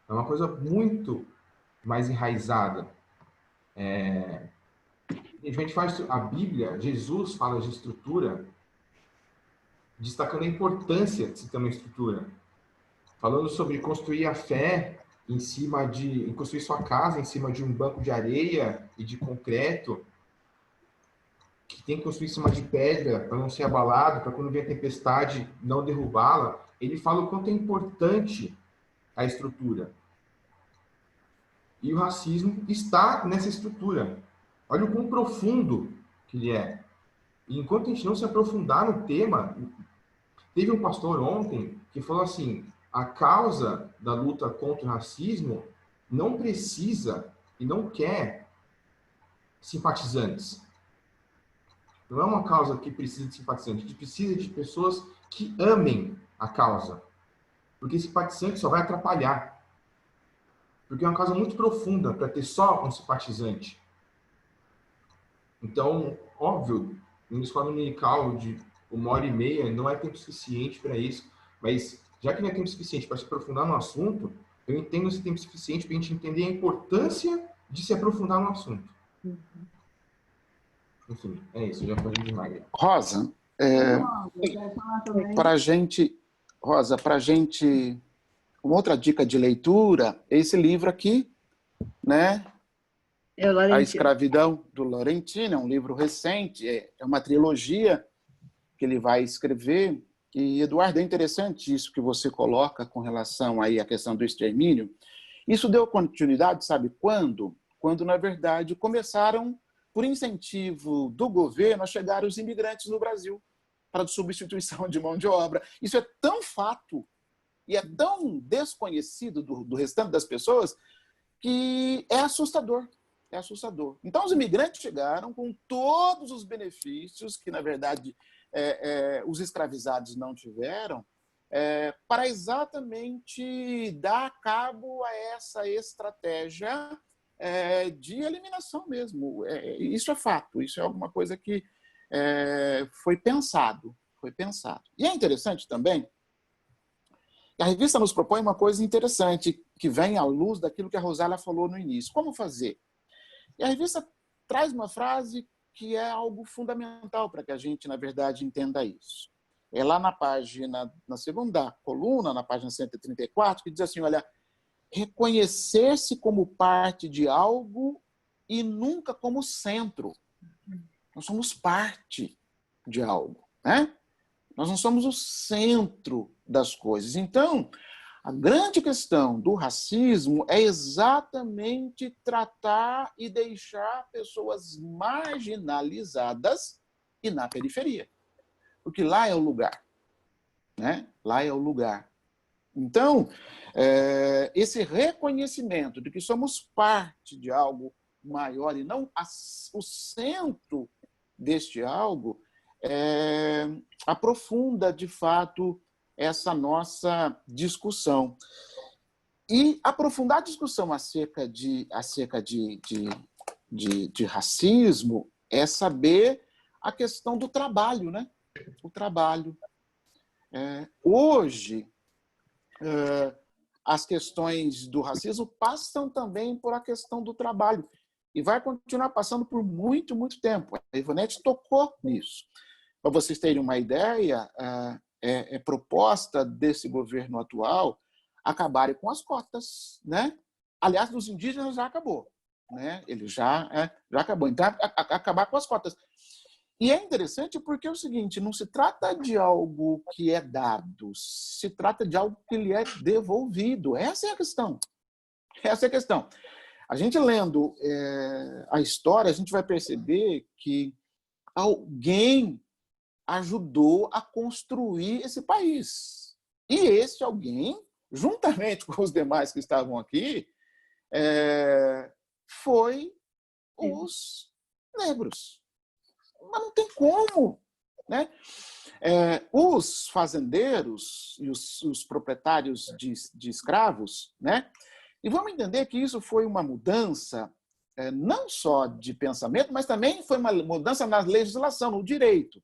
É uma coisa muito mais enraizada. A gente faz a Bíblia, Jesus fala de estrutura, destacando a importância de se ter uma estrutura. Falando sobre construir a fé construir sua casa em cima de um banco de areia e de concreto, que tem que construir em cima de pedra para não ser abalado, para quando vier a tempestade não derrubá-la. Ele fala o quanto é importante a estrutura. E o racismo está nessa estrutura. Olha o quão profundo que ele é. E enquanto a gente não se aprofundar no tema, teve um pastor ontem que falou assim: a causa da luta contra o racismo não precisa e não quer simpatizantes. Não é uma causa que precisa de simpatizantes, que precisa de pessoas que amem a causa. Porque simpatizante só vai atrapalhar. Porque é uma causa muito profunda para ter só um simpatizante. Então, óbvio, uma escola dominical de 1h30 não é tempo suficiente para isso, mas já que não é tempo suficiente para se aprofundar no assunto, eu entendo esse tempo suficiente para a gente entender a importância de se aprofundar no assunto. Enfim, é isso, já falei demais. Rosa, para a gente, uma outra dica de leitura é esse livro aqui, né? A Escravidão, do Laurentino, é um livro recente, é uma trilogia que ele vai escrever. E, Eduardo, é interessante isso que você coloca com relação aí à questão do extermínio. Isso deu continuidade, sabe quando? Quando, na verdade, começaram, por incentivo do governo, a chegar os imigrantes no Brasil para substituição de mão de obra. Isso é tão fato e é tão desconhecido do restante das pessoas que é assustador. É assustador. Então, os imigrantes chegaram com todos os benefícios que, na verdade, os escravizados não tiveram, para exatamente dar cabo a essa estratégia de eliminação mesmo. Isso é fato, isso é alguma coisa que foi pensado. E é interessante também que a revista nos propõe uma coisa interessante que vem à luz daquilo que a Rosália falou no início. Como fazer? E a revista traz uma frase que é algo fundamental para que a gente, na verdade, entenda isso. É lá na segunda coluna, na página 134, que diz assim, olha, reconhecer-se como parte de algo e nunca como centro. Nós somos parte de algo, né? Nós não somos o centro das coisas. Então, a grande questão do racismo é exatamente tratar e deixar pessoas marginalizadas e na periferia. Porque lá é o lugar, né? Lá é o lugar. Então, esse reconhecimento de que somos parte de algo maior e não o centro deste algo, aprofunda, de fato, essa nossa discussão. E aprofundar a discussão acerca de racismo é saber a questão do trabalho, né? O trabalho. Hoje, as questões do racismo passam também por a questão do trabalho e vai continuar passando por muito, muito tempo. A Ivonete tocou nisso. Para vocês terem uma ideia, é proposta desse governo atual acabarem com as cotas, né? Aliás, dos indígenas já acabou, né? Ele já acabou. Então, acabar com as cotas. E é interessante porque é o seguinte, não se trata de algo que é dado, se trata de algo que lhe é devolvido. Essa é a questão. Essa é a questão. A gente lendo a história, a gente vai perceber que alguém ajudou a construir esse país. E esse alguém, juntamente com os demais que estavam aqui, foi os negros. Mas não tem como, né? Os fazendeiros e os proprietários de escravos, né? E vamos entender que isso foi uma mudança não só de pensamento, mas também foi uma mudança na legislação, no direito.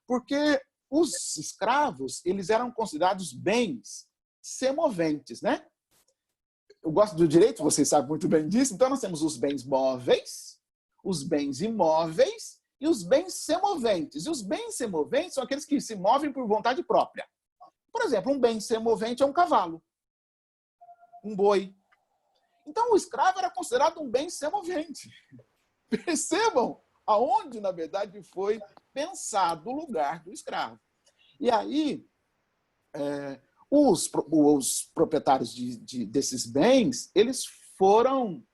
Porque os escravos, eles eram considerados bens semoventes, né? Eu gosto do direito, vocês sabem muito bem disso. Então, nós temos os bens móveis, os bens imóveis e os bens semoventes. E os bens semoventes são aqueles que se movem por vontade própria. Por exemplo, um bem semovente é um cavalo, um boi. Então, o escravo era considerado um bem semovente. Percebam aonde, na verdade, foi pensado o lugar do escravo. E aí, os proprietários desses bens, eles foram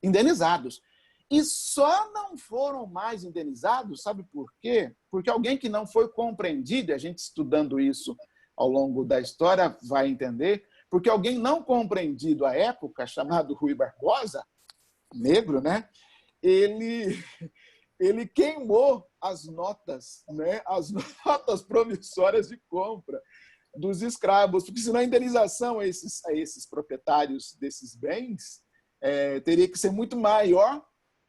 indenizados. E só não foram mais indenizados, sabe por quê? Porque alguém que não foi compreendido, a gente estudando isso ao longo da história vai entender, porque alguém não compreendido à época, chamado Rui Barbosa, negro, né? Ele queimou as notas, né? As notas promissórias de compra dos escravos, porque senão a indenização a esses proprietários desses bens teria que ser muito maior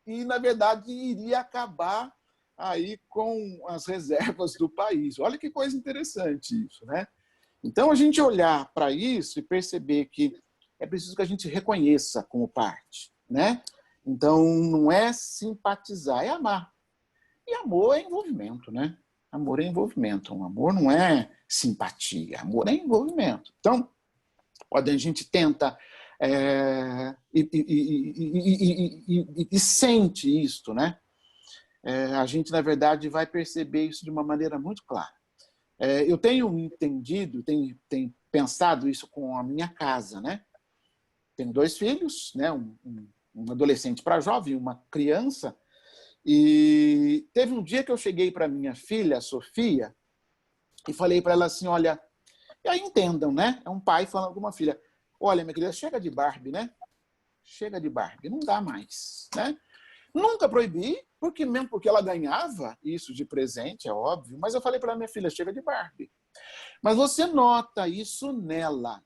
e, na verdade, iria acabar aí com as reservas do país. Olha que coisa interessante isso, né? Então, a gente olhar para isso e perceber que é preciso que a gente reconheça como parte, né? Então, não é simpatizar, é amar. E amor é envolvimento, né? Amor é envolvimento. Amor não é simpatia, amor é envolvimento. Então, quando a gente tenta e sente isto, né? A gente, na verdade, vai perceber isso de uma maneira muito clara. Eu tenho entendido, tenho pensado isso com a minha casa, né? Tenho 2 filhos, né? Um adolescente para jovem, uma criança. E teve um dia que eu cheguei para minha filha, a Sofia, e falei para ela assim, olha, e aí entendam, né? É um pai falando com uma filha, olha, minha querida, chega de Barbie, né? Chega de Barbie, não dá mais, né? Nunca proibi, mesmo porque ela ganhava isso de presente, é óbvio, mas eu falei para minha filha, chega de Barbie. Mas você nota isso nela.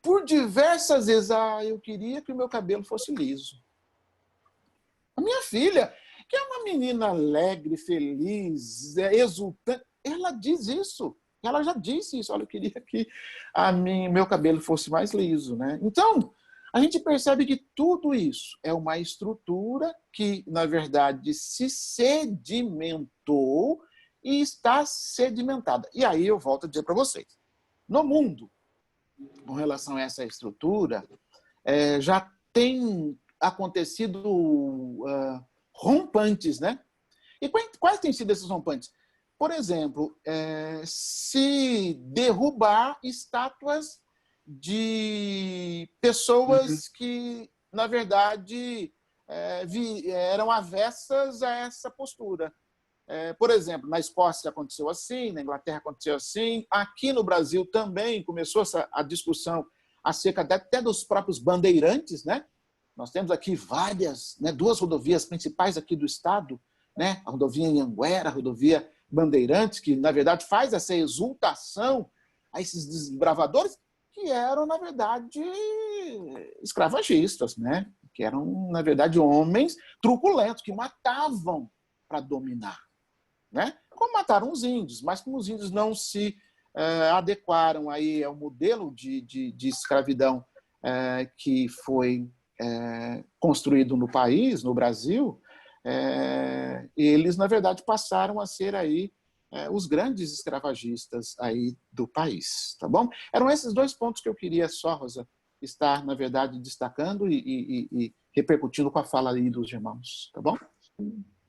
Por diversas vezes, eu queria que o meu cabelo fosse liso. A minha filha, que é uma menina alegre, feliz, exultante, ela diz isso. Ela já disse isso. Olha, eu queria que meu cabelo fosse mais liso, né? Então, a gente percebe que tudo isso é uma estrutura que, na verdade, se sedimentou e está sedimentada. E aí eu volto a dizer para vocês, no mundo, com relação a essa estrutura, já tem acontecido rompantes, né? E quais têm sido esses rompantes? Por exemplo, se derrubar estátuas de pessoas que, na verdade, eram avessas a essa postura. Por exemplo, na Escócia aconteceu assim, na Inglaterra aconteceu assim, aqui no Brasil também começou a discussão acerca até dos próprios bandeirantes, né? Nós temos aqui várias, né, 2 rodovias principais aqui do estado, né? A rodovia Anhanguera, a rodovia Bandeirantes, que, na verdade, faz essa exultação a esses desbravadores que eram, na verdade, escravagistas, né? Que eram, na verdade, homens truculentos, que matavam para dominar, né? Como mataram os índios, mas como os índios não se adequaram aí ao modelo de escravidão que foi construído no país, no Brasil, eles, na verdade, passaram a ser aí os grandes escravagistas aí do país, tá bom? Eram esses 2 pontos que eu queria só, Rosa, estar, na verdade, destacando e repercutindo com a fala aí dos irmãos, tá bom?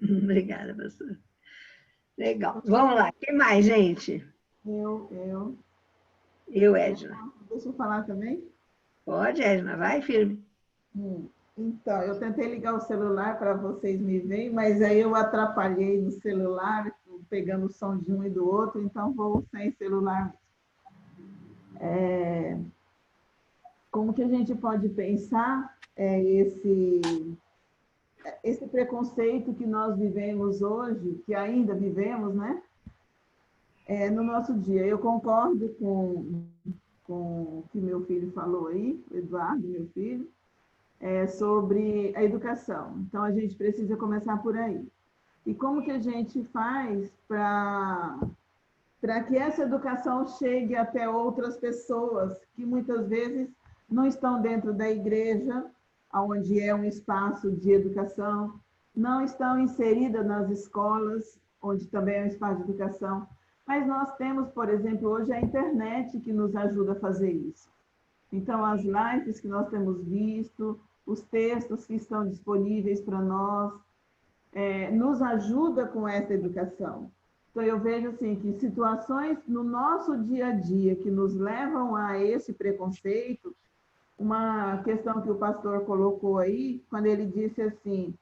Obrigada, pastor. Legal. Vamos lá. Quem mais, gente? Eu, Edna. Deixa eu falar também? Pode, Edna. Vai, firme. Então, eu tentei ligar o celular para vocês me verem, mas aí eu atrapalhei no celular, pegando o som de um e do outro, então vou sem celular. Como que a gente pode pensar esse preconceito que nós vivemos hoje, que ainda vivemos, né? No nosso dia. Eu concordo com o que meu filho falou aí, o Eduardo, meu filho, sobre a educação. Então, a gente precisa começar por aí. E como que a gente faz para que essa educação chegue até outras pessoas que muitas vezes não estão dentro da igreja, onde é um espaço de educação, não estão inseridas nas escolas, onde também é um espaço de educação. Mas nós temos, por exemplo, hoje a internet que nos ajuda a fazer isso. Então, as lives que nós temos visto, os textos que estão disponíveis para nós, nos ajuda com essa educação. Então, eu vejo assim, que situações no nosso dia a dia que nos levam a esse preconceito, uma questão que o pastor colocou aí, quando ele disse assim,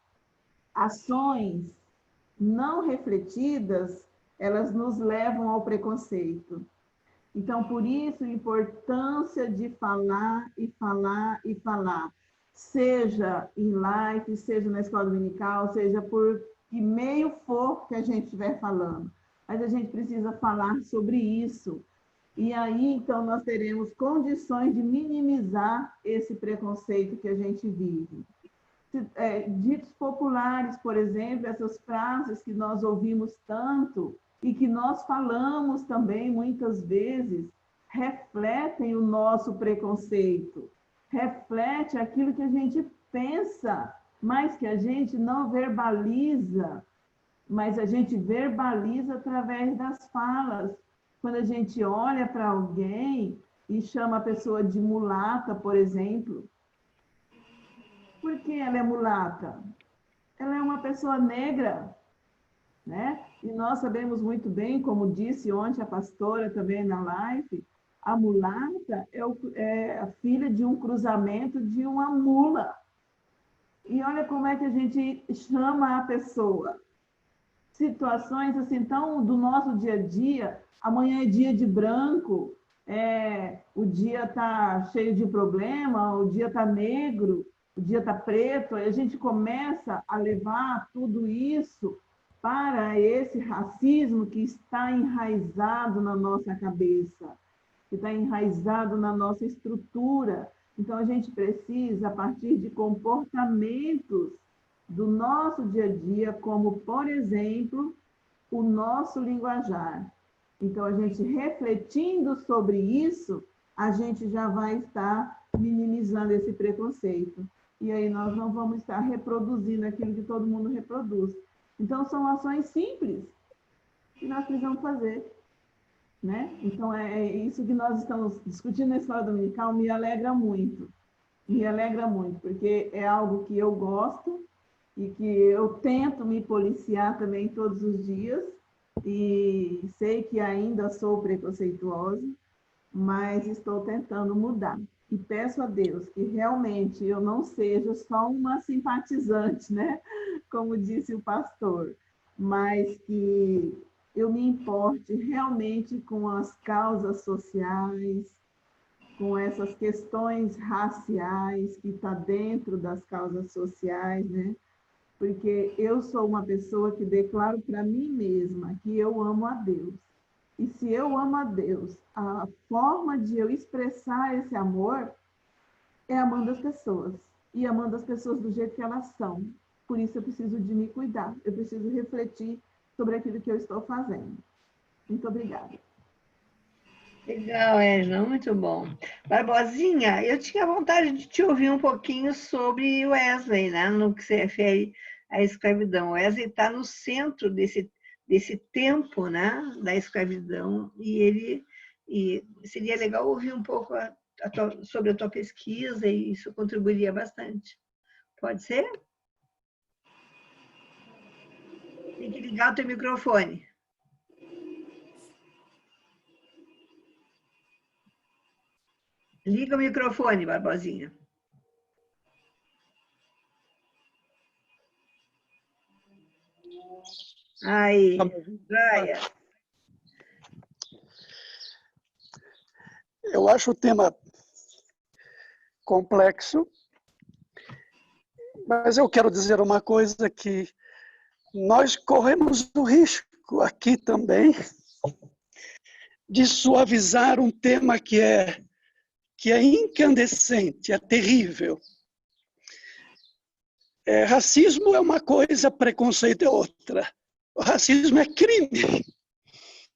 ações não refletidas, elas nos levam ao preconceito. Então, por isso, a importância de falar e falar e falar, seja em live, seja na escola dominical, seja por que meio for que a gente estiver falando. Mas a gente precisa falar sobre isso. E aí, então, nós teremos condições de minimizar esse preconceito que a gente vive. Ditos populares, por exemplo, essas frases que nós ouvimos tanto e que nós falamos também muitas vezes, refletem o nosso preconceito, reflete aquilo que a gente pensa, mas que a gente não verbaliza, mas a gente verbaliza através das falas. Quando a gente olha para alguém e chama a pessoa de mulata, por exemplo, por que ela é mulata? Ela é uma pessoa negra, né? E nós sabemos muito bem, como disse ontem a pastora também na live, a mulata é a filha de um cruzamento de uma mula. E olha como é que a gente chama a pessoa. Situações assim, então, do nosso dia a dia, amanhã é dia de branco, o dia está cheio de problema, o dia está negro, o dia está preto, aí a gente começa a levar tudo isso para esse racismo que está enraizado na nossa cabeça, que está enraizado na nossa estrutura. Então, a gente precisa, a partir de comportamentos do nosso dia a dia, como, por exemplo, o nosso linguajar. Então, a gente refletindo sobre isso, a gente já vai estar minimizando esse preconceito. E aí nós não vamos estar reproduzindo aquilo que todo mundo reproduz. Então, são ações simples que nós precisamos fazer, né? Então, é isso que nós estamos discutindo na escola dominical, me alegra muito, porque é algo que eu gosto e que eu tento me policiar também todos os dias, e sei que ainda sou preconceituosa, mas estou tentando mudar. E peço a Deus que realmente eu não seja só uma simpatizante, né? Como disse o pastor, mas que eu me importe realmente com as causas sociais, com essas questões raciais que está dentro das causas sociais, né? Porque eu sou uma pessoa que declaro para mim mesma que eu amo a Deus. E se eu amo a Deus, a forma de eu expressar esse amor é amando as pessoas. E amando as pessoas do jeito que elas são. Por isso eu preciso de me cuidar. Eu preciso refletir sobre aquilo que eu estou fazendo. Muito obrigada. Legal, Ângela, muito bom. Barbosinha, eu tinha vontade de te ouvir um pouquinho sobre Wesley, né? No que se refere à escravidão. Wesley está no centro desse tempo, né? Da escravidão, e seria legal ouvir um pouco sobre a tua pesquisa, e isso contribuiria bastante. Pode ser? Tem que ligar o teu microfone. Liga o microfone, Barbosinha. Aí, Gaia. Eu acho o tema complexo, mas eu quero dizer uma coisa, que nós corremos o risco aqui também de suavizar um tema que é incandescente, é terrível. Racismo é uma coisa, preconceito é outra. O racismo é crime.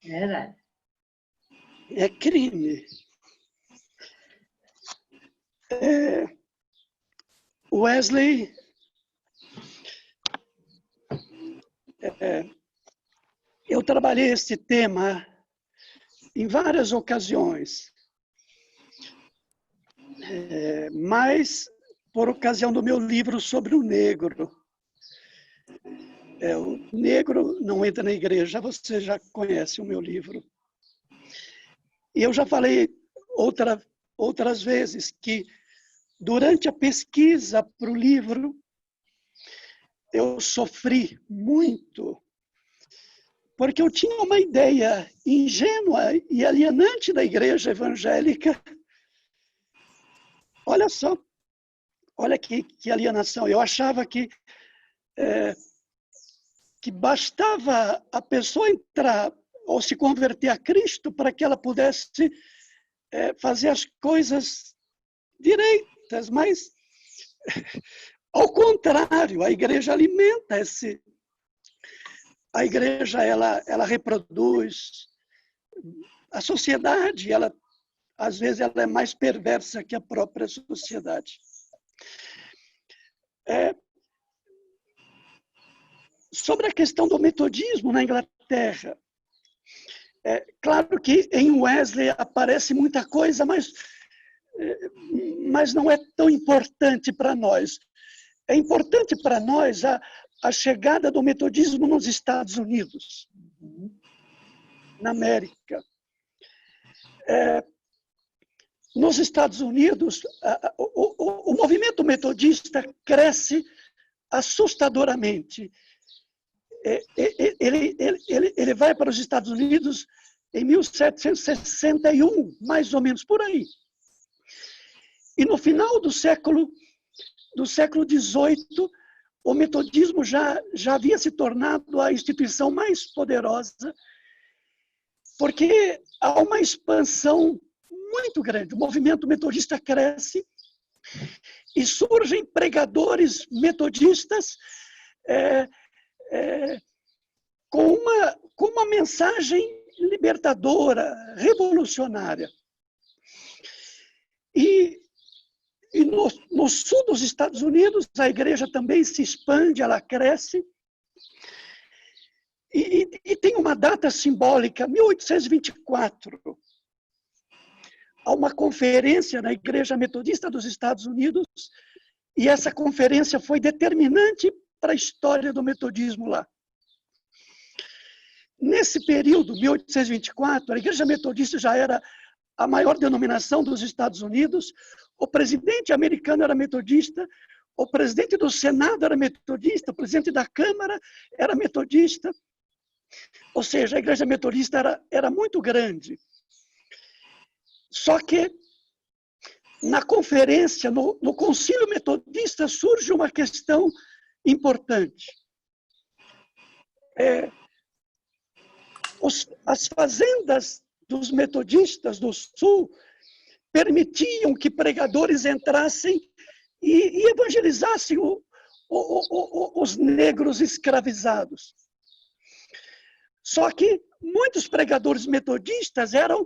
É verdade. É crime. Wesley eu trabalhei esse tema em várias ocasiões, mas por ocasião do meu livro sobre o negro. O negro não entra na igreja, você já conhece o meu livro. E eu já falei outras vezes que, durante a pesquisa para o livro, eu sofri muito, porque eu tinha uma ideia ingênua e alienante da igreja evangélica. Olha só, olha que alienação. Eu achava que bastava a pessoa entrar ou se converter a Cristo para que ela pudesse fazer as coisas direitas, mas, ao contrário, a igreja alimenta esse... A igreja, ela reproduz. A sociedade, às vezes, ela é mais perversa que a própria sociedade. Sobre a questão do metodismo na Inglaterra, claro que em Wesley aparece muita coisa, mas não é tão importante para nós. É importante para nós a chegada do metodismo nos Estados Unidos, na América. Nos Estados Unidos, o movimento metodista cresce assustadoramente. Ele vai para os Estados Unidos em 1761, mais ou menos por aí. E no final do século XVIII, o metodismo já havia se tornado a instituição mais poderosa, porque há uma expansão muito grande. O movimento metodista cresce e surgem pregadores metodistas com uma mensagem libertadora, revolucionária. E E no sul dos Estados Unidos, a igreja também se expande, ela cresce. E tem uma data simbólica, 1824. Há uma conferência na Igreja Metodista dos Estados Unidos, e essa conferência foi determinante para a história do metodismo lá. Nesse período, 1824, a Igreja Metodista já era a maior denominação dos Estados Unidos, o presidente americano era metodista, o presidente do Senado era metodista, o presidente da Câmara era metodista, ou seja, a Igreja Metodista era muito grande. Só que, na conferência, no Concílio Metodista, surge uma questão importante. As fazendas dos metodistas do Sul permitiam que pregadores entrassem e evangelizassem os negros escravizados. Só que muitos pregadores metodistas eram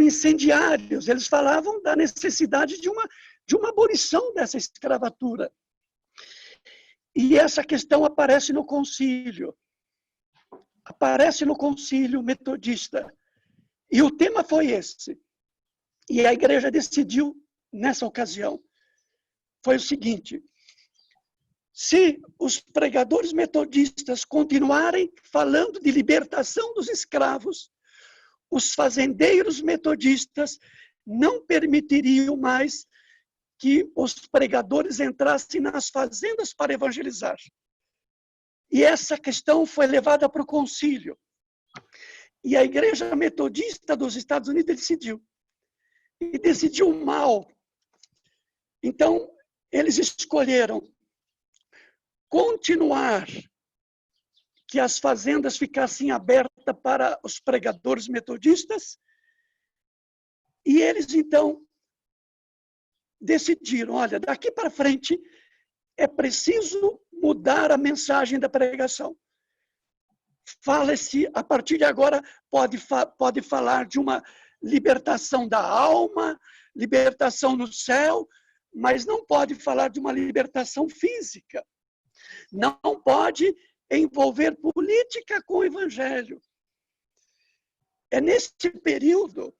incendiários, eles falavam da necessidade de uma abolição dessa escravatura. E essa questão aparece no concílio. Aparece no concílio metodista. E o tema foi esse. E a igreja decidiu, nessa ocasião, foi o seguinte: se os pregadores metodistas continuarem falando de libertação dos escravos, os fazendeiros metodistas não permitiriam mais que os pregadores entrassem nas fazendas para evangelizar. E essa questão foi levada para o concílio. E a Igreja Metodista dos Estados Unidos decidiu. E decidiu mal. Então, eles escolheram continuar que as fazendas ficassem abertas para os pregadores metodistas. E eles, então, decidiram, olha, daqui para frente é preciso mudar a mensagem da pregação. Fala-se, a partir de agora, pode falar de uma libertação da alma, libertação no céu, mas não pode falar de uma libertação física. Não pode envolver política com o evangelho. É neste período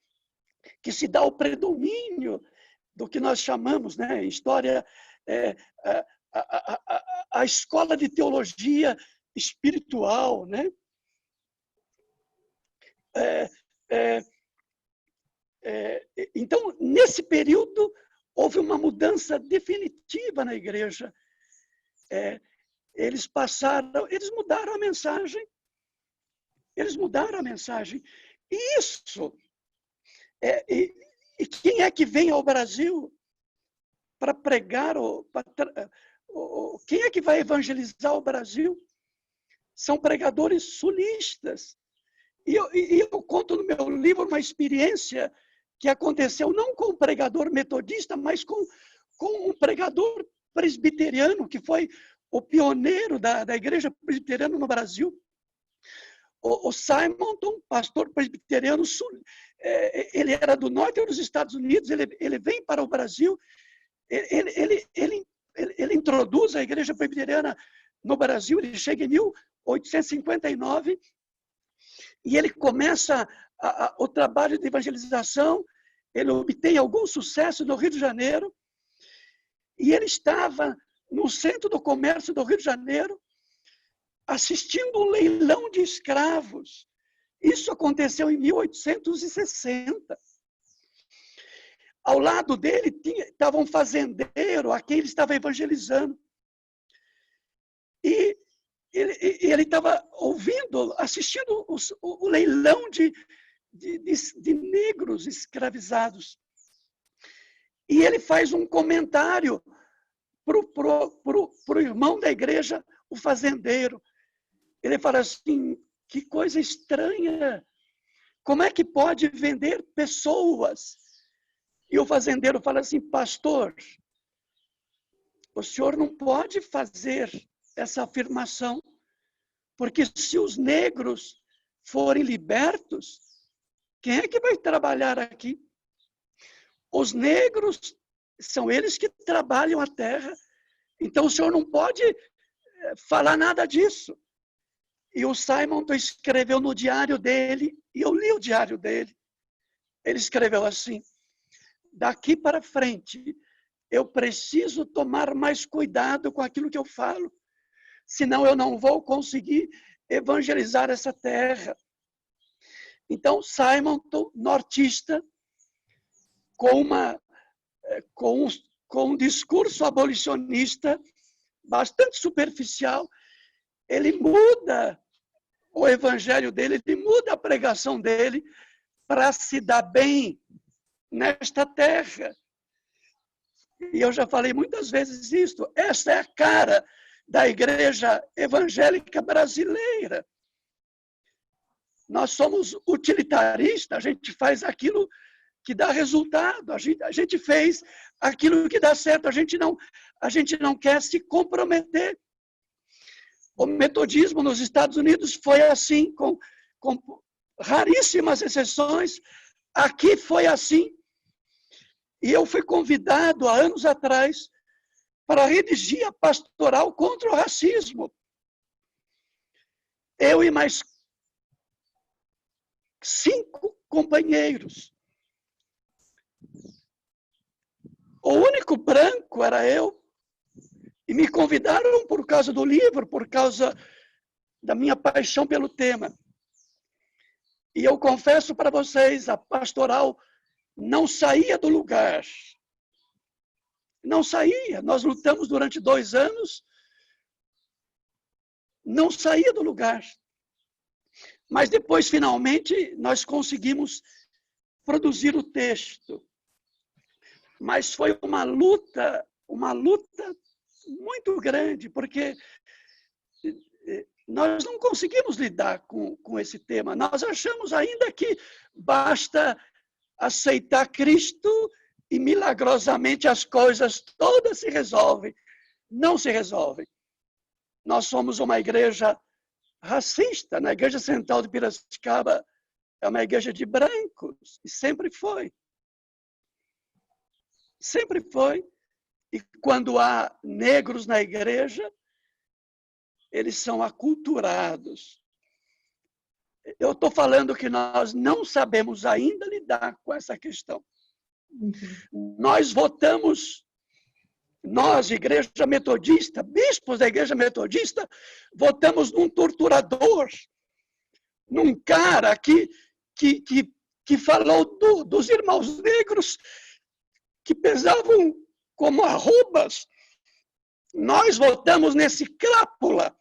que se dá o predomínio do que nós chamamos, né, em história, a escola de teologia espiritual, né? Então, nesse período, houve uma mudança definitiva na igreja. Eles mudaram a mensagem. Eles mudaram a mensagem. E isso, e quem é que vem ao Brasil para pregar, quem é que vai evangelizar o Brasil? São pregadores sulistas. E eu conto no meu livro uma experiência que aconteceu não com um pregador metodista, mas com um pregador presbiteriano, que foi o pioneiro da igreja presbiteriana no Brasil. O Simonton, pastor presbiteriano, ele era do norte dos Estados Unidos, ele vem para o Brasil, ele introduz a igreja presbiteriana no Brasil, ele chega em 1859, e ele começa o trabalho de evangelização, ele obtém algum sucesso no Rio de Janeiro, e ele estava no centro do comércio do Rio de Janeiro, assistindo um leilão de escravos. Isso aconteceu em 1860. Ao lado dele estava um fazendeiro a quem ele estava evangelizando. E ele estava assistindo o leilão de negros escravizados. E ele faz um comentário para o irmão da igreja, o fazendeiro. Ele fala assim: que coisa estranha, como é que pode vender pessoas? E o fazendeiro fala assim: pastor, o senhor não pode fazer essa afirmação, porque se os negros forem libertos, quem é que vai trabalhar aqui? Os negros são eles que trabalham a terra. Então, o senhor não pode falar nada disso. E o Simon escreveu no diário dele, e eu li o diário dele. Ele escreveu assim: daqui para frente, eu preciso tomar mais cuidado com aquilo que eu falo, senão eu não vou conseguir evangelizar essa terra. Então, Simon, nortista, com um discurso abolicionista bastante superficial, ele muda o evangelho dele, ele muda a pregação dele para se dar bem nesta terra. E eu já falei muitas vezes isso, essa é a cara da igreja evangélica brasileira. Nós somos utilitaristas, a gente faz aquilo que dá resultado, a gente fez aquilo que dá certo, a gente não quer se comprometer. O metodismo nos Estados Unidos foi assim, com raríssimas exceções. Aqui foi assim. E eu fui convidado, há anos atrás, para redigir a pastoral contra o racismo. Eu e mais 5 companheiros. O único branco era eu. E me convidaram por causa do livro, por causa da minha paixão pelo tema. E eu confesso para vocês, a pastoral não saía do lugar. Não saía. Nós lutamos durante 2 anos, não saía do lugar. Mas depois, finalmente, nós conseguimos produzir o texto. Mas foi uma luta muito grande, porque nós não conseguimos lidar com esse tema. Nós achamos ainda que basta aceitar Cristo e milagrosamente as coisas todas se resolvem. Não se resolvem. Nós somos uma igreja racista. Na Igreja Central de Piracicaba é uma igreja de brancos, e sempre foi. Sempre foi. E quando há negros na igreja, eles são aculturados. Eu estou falando que nós não sabemos ainda lidar com essa questão. Nós votamos, nós, Igreja Metodista, bispos da Igreja Metodista, votamos num torturador, num cara que falou dos irmãos negros que pesavam como arrobas. Nós votamos nesse crápula,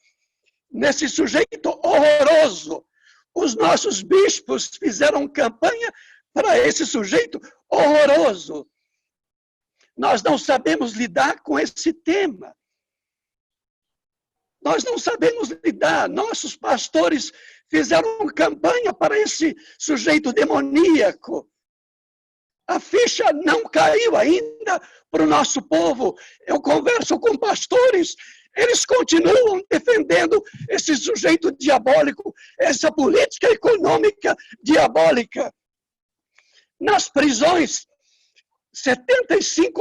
nesse sujeito horroroso. Os nossos bispos fizeram campanha para esse sujeito horroroso. Nós não sabemos lidar com esse tema. Nós não sabemos lidar. Nossos pastores fizeram campanha para esse sujeito demoníaco. A ficha não caiu ainda para o nosso povo. Eu converso com pastores, eles continuam defendendo esse sujeito diabólico, essa política econômica diabólica. Nas prisões, 75%,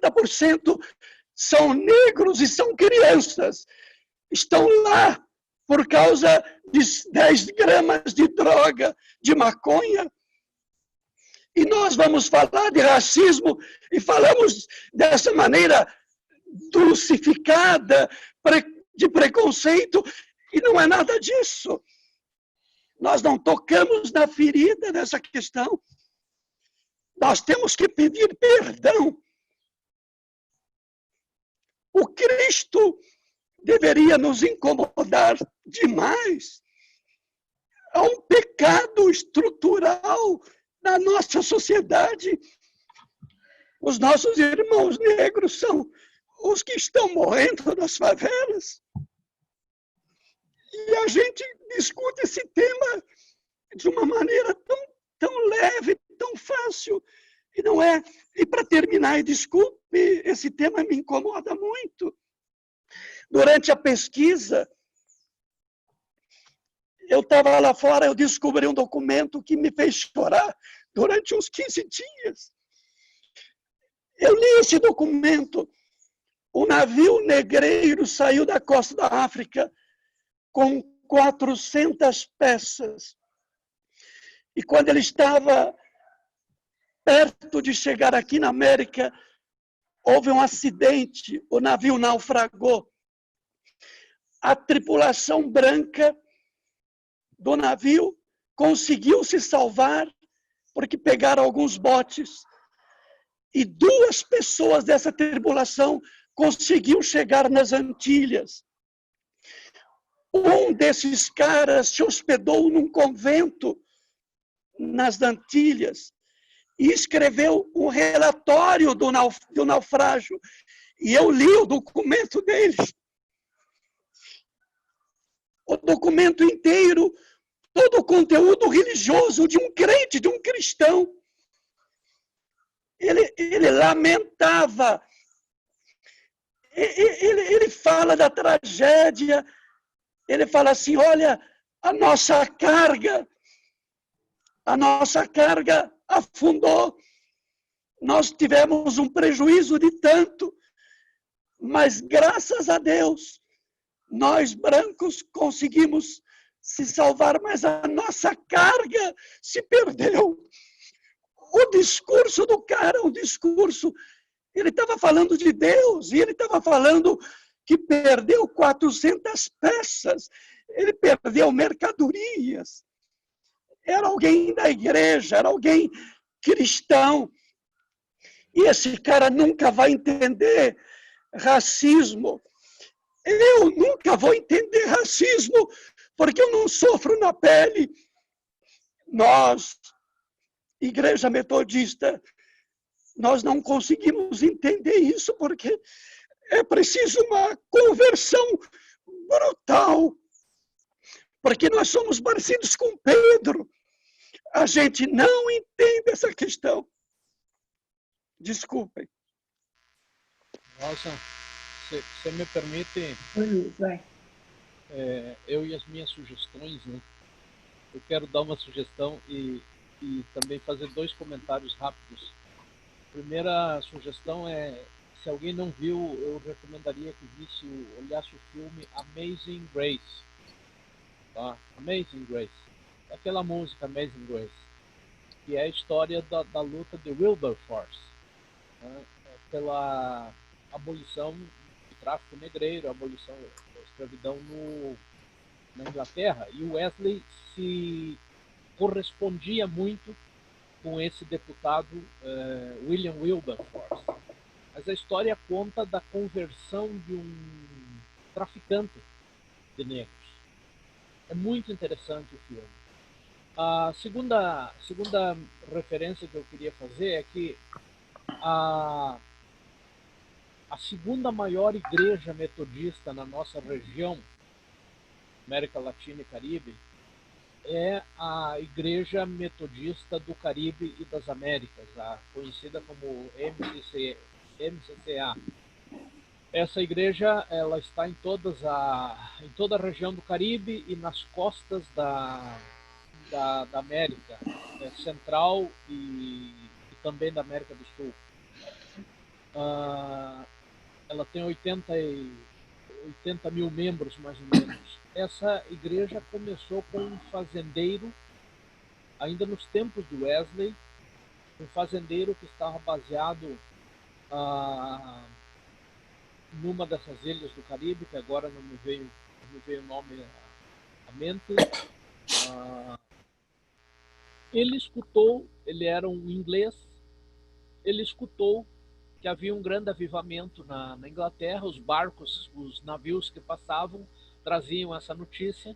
80% são negros e são crianças. Estão lá por causa de 10 gramas de droga, de maconha. E nós vamos falar de racismo e falamos dessa maneira dulcificada, de preconceito, e não é nada disso. Nós não tocamos na ferida dessa questão. Nós temos que pedir perdão. O Cristo deveria nos incomodar demais. Há um pecado estrutural na nossa sociedade. Os nossos irmãos negros são os que estão morrendo nas favelas. E a gente discute esse tema de uma maneira tão leve, tão fácil. E não é. E para terminar, e desculpe, esse tema me incomoda muito. Durante a pesquisa, eu estava lá fora, eu descobri um documento que me fez chorar durante uns 15 dias. Eu li esse documento. O navio negreiro saiu da costa da África com 400 peças. E quando ele estava perto de chegar aqui na América, houve um acidente, o navio naufragou. A tripulação branca do navio conseguiu se salvar porque pegaram alguns botes. E 2 pessoas dessa tripulação conseguiu chegar nas Antilhas. Um desses caras se hospedou num convento nas Antilhas e escreveu um relatório do naufrágio. E eu li o documento deles. O documento inteiro, todo o conteúdo religioso de um crente, de um cristão. Ele lamentava. Ele fala da tragédia. Ele fala assim, olha, a nossa carga afundou. Nós tivemos um prejuízo de tanto, mas graças a Deus, nós brancos conseguimos se salvar, mas a nossa carga se perdeu. O discurso do cara, ele estava falando de Deus, e ele estava falando que perdeu 400 peças, ele perdeu mercadorias. Era alguém da igreja, era alguém cristão. E esse cara nunca vai entender racismo. Eu nunca vou entender racismo, porque eu não sofro na pele. Nós, Igreja Metodista, nós não conseguimos entender isso, porque é preciso uma conversão brutal. Porque nós somos parecidos com Pedro. A gente não entende essa questão. Desculpem. Nossa, você me permite, eu e as minhas sugestões, né? Eu quero dar uma sugestão e também fazer 2 comentários rápidos. A primeira sugestão é, se alguém não viu, eu recomendaria que olhasse o filme Amazing Grace. Tá? Amazing Grace. Aquela música Amazing Grace, que é a história da luta de Wilberforce, né? Pela abolição do tráfico negreiro, a abolição da escravidão na Inglaterra. E o Wesley se correspondia muito com esse deputado William Wilberforce. Mas a história conta da conversão de um traficante de negros. É muito interessante o filme. A segunda referência que eu queria fazer é que a segunda maior igreja metodista na nossa região, América Latina e Caribe, é a Igreja Metodista do Caribe e das Américas, conhecida como MCCA. Essa igreja, ela está em toda a região do Caribe e nas costas da América Central e também da América do Sul. Ela tem 80 mil membros, mais ou menos. Essa igreja começou com um fazendeiro, ainda nos tempos do Wesley, um fazendeiro que estava baseado numa dessas ilhas do Caribe, que agora não me veio o nome à mente. Ele escutou, ele era um inglês, ele escutou que havia um grande avivamento na Inglaterra, os barcos, os navios que passavam traziam essa notícia,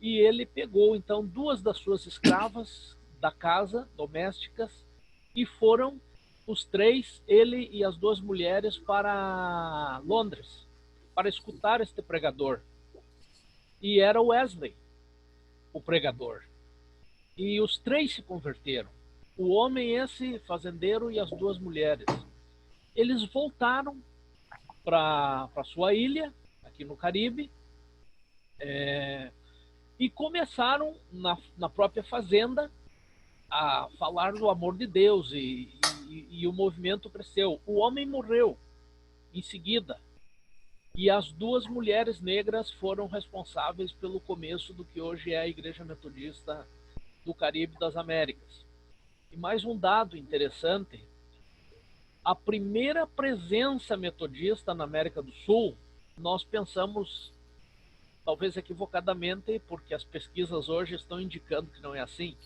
e ele pegou então 2 das suas escravas da casa, domésticas, e foram os 3, ele e as 2 mulheres, para Londres, para escutar este pregador. E era Wesley, o pregador. E os 3 se converteram. O homem, esse fazendeiro, e as 2 mulheres. Eles voltaram para sua ilha, aqui no Caribe, e começaram na própria fazenda a falar do amor de Deus e e o movimento cresceu. O homem morreu em seguida. E as duas mulheres negras foram responsáveis pelo começo do que hoje é a Igreja Metodista do Caribe das Américas. E mais um dado interessante, a primeira presença metodista na América do Sul, nós pensamos, talvez equivocadamente, porque as pesquisas hoje estão indicando que não é assim,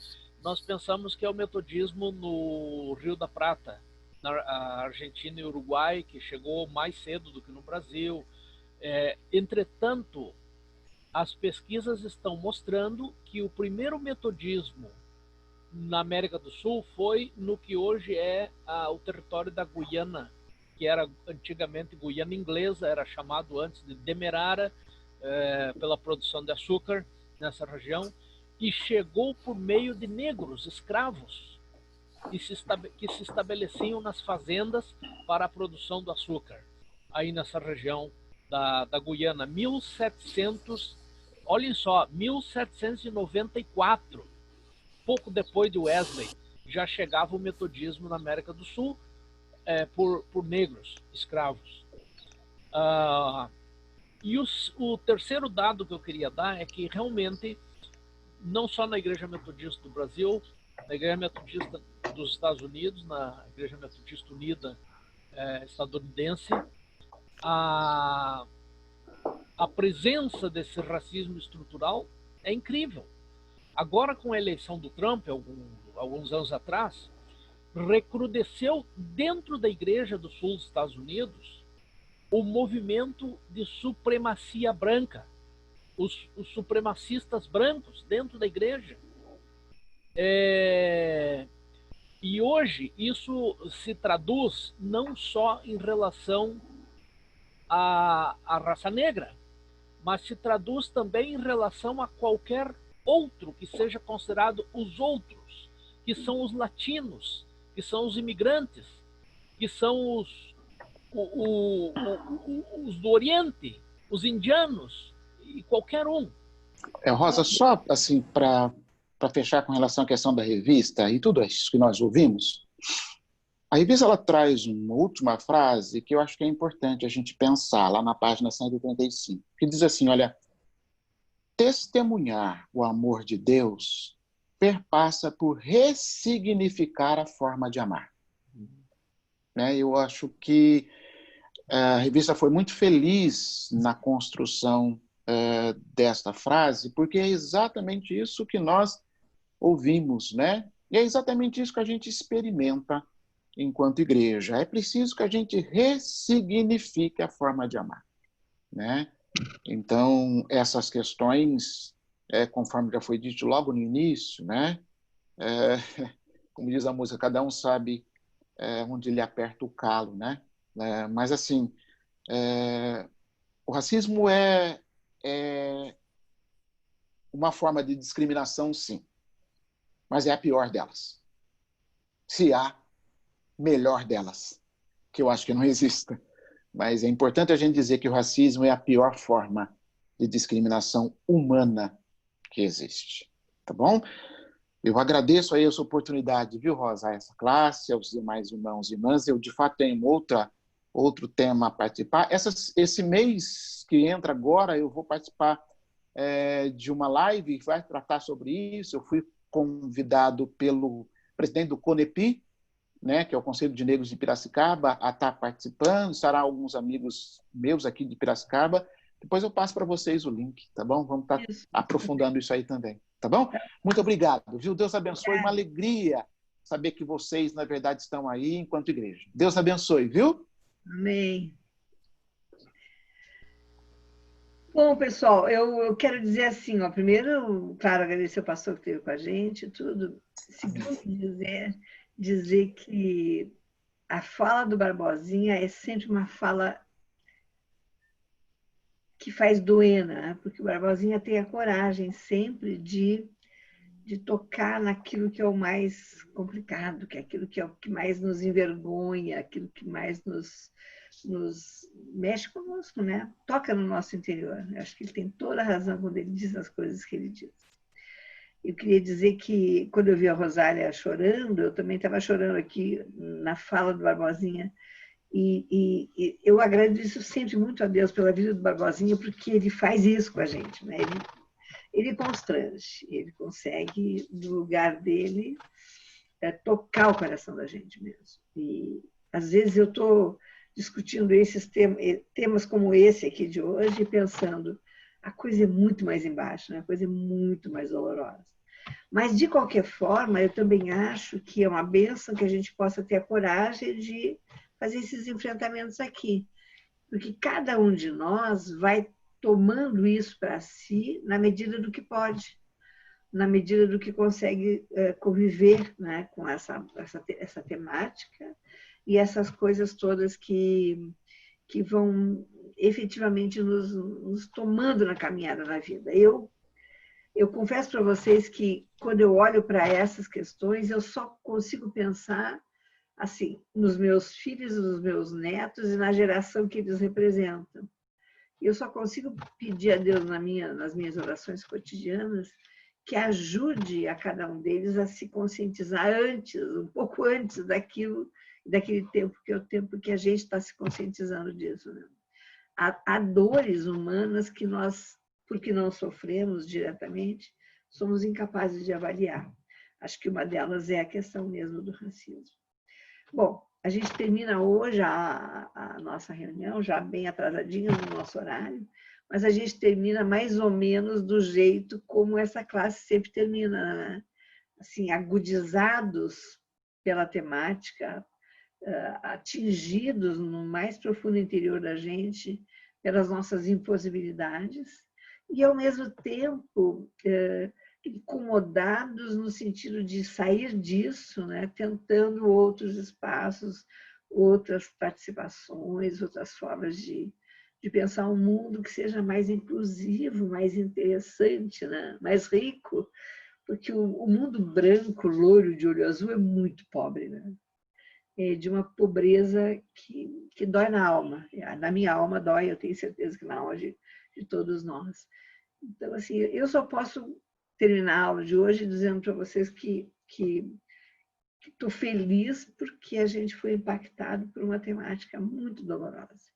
nós pensamos que é o metodismo no Rio da Prata, na Argentina e Uruguai, que chegou mais cedo do que no Brasil. Entretanto, as pesquisas estão mostrando que o primeiro metodismo na América do Sul foi no que hoje é o território da Guiana, que era antigamente Guiana Inglesa, era chamado antes de Demerara, pela produção de açúcar nessa região, e chegou por meio de negros, escravos, que se estabeleciam nas fazendas para a produção do açúcar, aí nessa região da Guiana, 1794, pouco depois de Wesley, já chegava o metodismo na América do Sul por negros, escravos. E o terceiro dado que eu queria dar é que realmente, não só na Igreja Metodista do Brasil, na Igreja Metodista dos Estados Unidos, na Igreja Metodista Unida estadunidense, a presença desse racismo estrutural é incrível. Agora, com a eleição do Trump, alguns anos atrás, recrudesceu dentro da Igreja do Sul dos Estados Unidos o movimento de supremacia branca, os supremacistas brancos dentro da igreja. E hoje isso se traduz não só em relação à raça negra, mas se traduz também em relação a qualquer outro que seja considerado os outros, que são os latinos, que são os imigrantes, que são os do Oriente, os indianos, e qualquer um. Rosa, só assim para fechar com relação à questão da revista e tudo isso que nós ouvimos, a revista ela traz uma última frase que eu acho que é importante a gente pensar lá na página 135, que diz assim, olha, testemunhar o amor de Deus perpassa por ressignificar a forma de amar. Eu acho que a revista foi muito feliz na construção desta frase, porque é exatamente isso que nós ouvimos, né? E é exatamente isso que a gente experimenta enquanto igreja. É preciso que a gente ressignifique a forma de amar, né? Então, essas questões, conforme já foi dito logo no início, né? Como diz a música, cada um sabe onde ele aperta o calo, né? Mas, assim, o racismo é uma forma de discriminação, sim, mas é a pior delas. Se há melhor delas, que eu acho que não exista. Mas é importante a gente dizer que o racismo é a pior forma de discriminação humana que existe. Tá bom? Eu agradeço aí essa oportunidade, viu, Rosa, a essa classe, aos demais irmãos e irmãs. Eu, de fato, tenho outro tema a participar. Esse mês que entra agora, eu vou participar de uma live que vai tratar sobre isso. Eu fui convidado pelo presidente do CONEPI, né, que é o Conselho de Negros de Piracicaba, a estar participando. Estará alguns amigos meus aqui de Piracicaba. Depois eu passo para vocês o link, tá bom? Vamos estar aprofundando isso aí também, tá bom? Muito obrigado, viu? Deus abençoe. Uma alegria saber que vocês, na verdade, estão aí enquanto igreja. Deus abençoe, viu? Amém. Bom, pessoal, eu quero dizer assim, ó, primeiro, claro, agradecer ao pastor que esteve com a gente, tudo. Segundo, dizer que a fala do Barbosinha é sempre uma fala que faz doer, né? Porque o Barbosinha tem a coragem sempre de tocar naquilo que é o mais complicado, que é aquilo que é o que mais nos envergonha, aquilo que mais nos mexe conosco, né? Toca no nosso interior. Eu acho que ele tem toda a razão quando ele diz as coisas que ele diz. Eu queria dizer que, quando eu vi a Rosália chorando, eu também estava chorando aqui na fala do Barbosinha. E eu agradeço sempre muito a Deus pela vida do Barbosinha, porque ele faz isso com a gente, né? Ele constrange, ele consegue, do lugar dele, tocar o coração da gente mesmo. E, às vezes, eu estou discutindo esses temas como esse aqui de hoje, pensando, a coisa é muito mais embaixo, né? A coisa é muito mais dolorosa. Mas, de qualquer forma, eu também acho que é uma bênção que a gente possa ter a coragem de fazer esses enfrentamentos aqui. Porque cada um de nós vai tomando isso para si na medida do que pode, na medida do que consegue conviver, né, com essa temática e essas coisas todas que vão efetivamente nos tomando na caminhada da vida. Eu confesso para vocês que, quando eu olho para essas questões, eu só consigo pensar assim, nos meus filhos, nos meus netos e na geração que eles representam. Eu só consigo pedir a Deus nas minhas orações cotidianas que ajude a cada um deles a se conscientizar antes, um pouco antes daquele tempo, que é o tempo que a gente está se conscientizando disso, né? Há dores humanas que nós, porque não sofremos diretamente, somos incapazes de avaliar. Acho que uma delas é a questão mesmo do racismo. Bom, a gente termina hoje a nossa reunião, já bem atrasadinha no nosso horário, mas a gente termina mais ou menos do jeito como essa classe sempre termina, né? Assim, agudizados pela temática, atingidos no mais profundo interior da gente pelas nossas impossibilidades e, ao mesmo tempo, incomodados no sentido de sair disso, né? Tentando outros espaços, outras participações, outras formas de pensar um mundo que seja mais inclusivo, mais interessante, né? Mais rico, porque o mundo branco, loiro, de olho azul é muito pobre, né? É de uma pobreza que dói na alma. Na minha alma dói, eu tenho certeza que na alma de todos nós. Então, assim, eu só posso terminar a aula de hoje dizendo para vocês que estou feliz porque a gente foi impactado por uma temática muito dolorosa.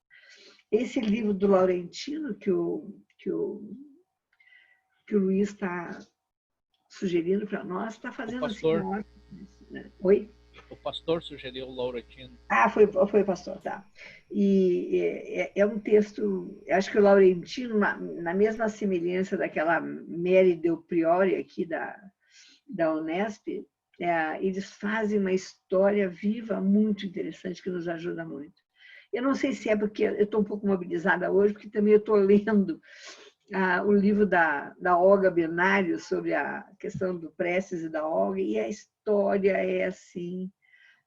Esse livro do Laurentino, que o Luiz está sugerindo para nós, está fazendo assim uma ótima... Oi? O pastor sugeriu o Laurentino. Ah, foi o pastor, tá. E é um texto, acho que o Laurentino, na mesma semelhança daquela Mary Del Priore aqui da Unesp, eles fazem uma história viva muito interessante que nos ajuda muito. Eu não sei se é porque eu estou um pouco mobilizada hoje, porque também eu estou lendo o livro da Olga Benário sobre a questão do Prestes e da Olga, e a história é assim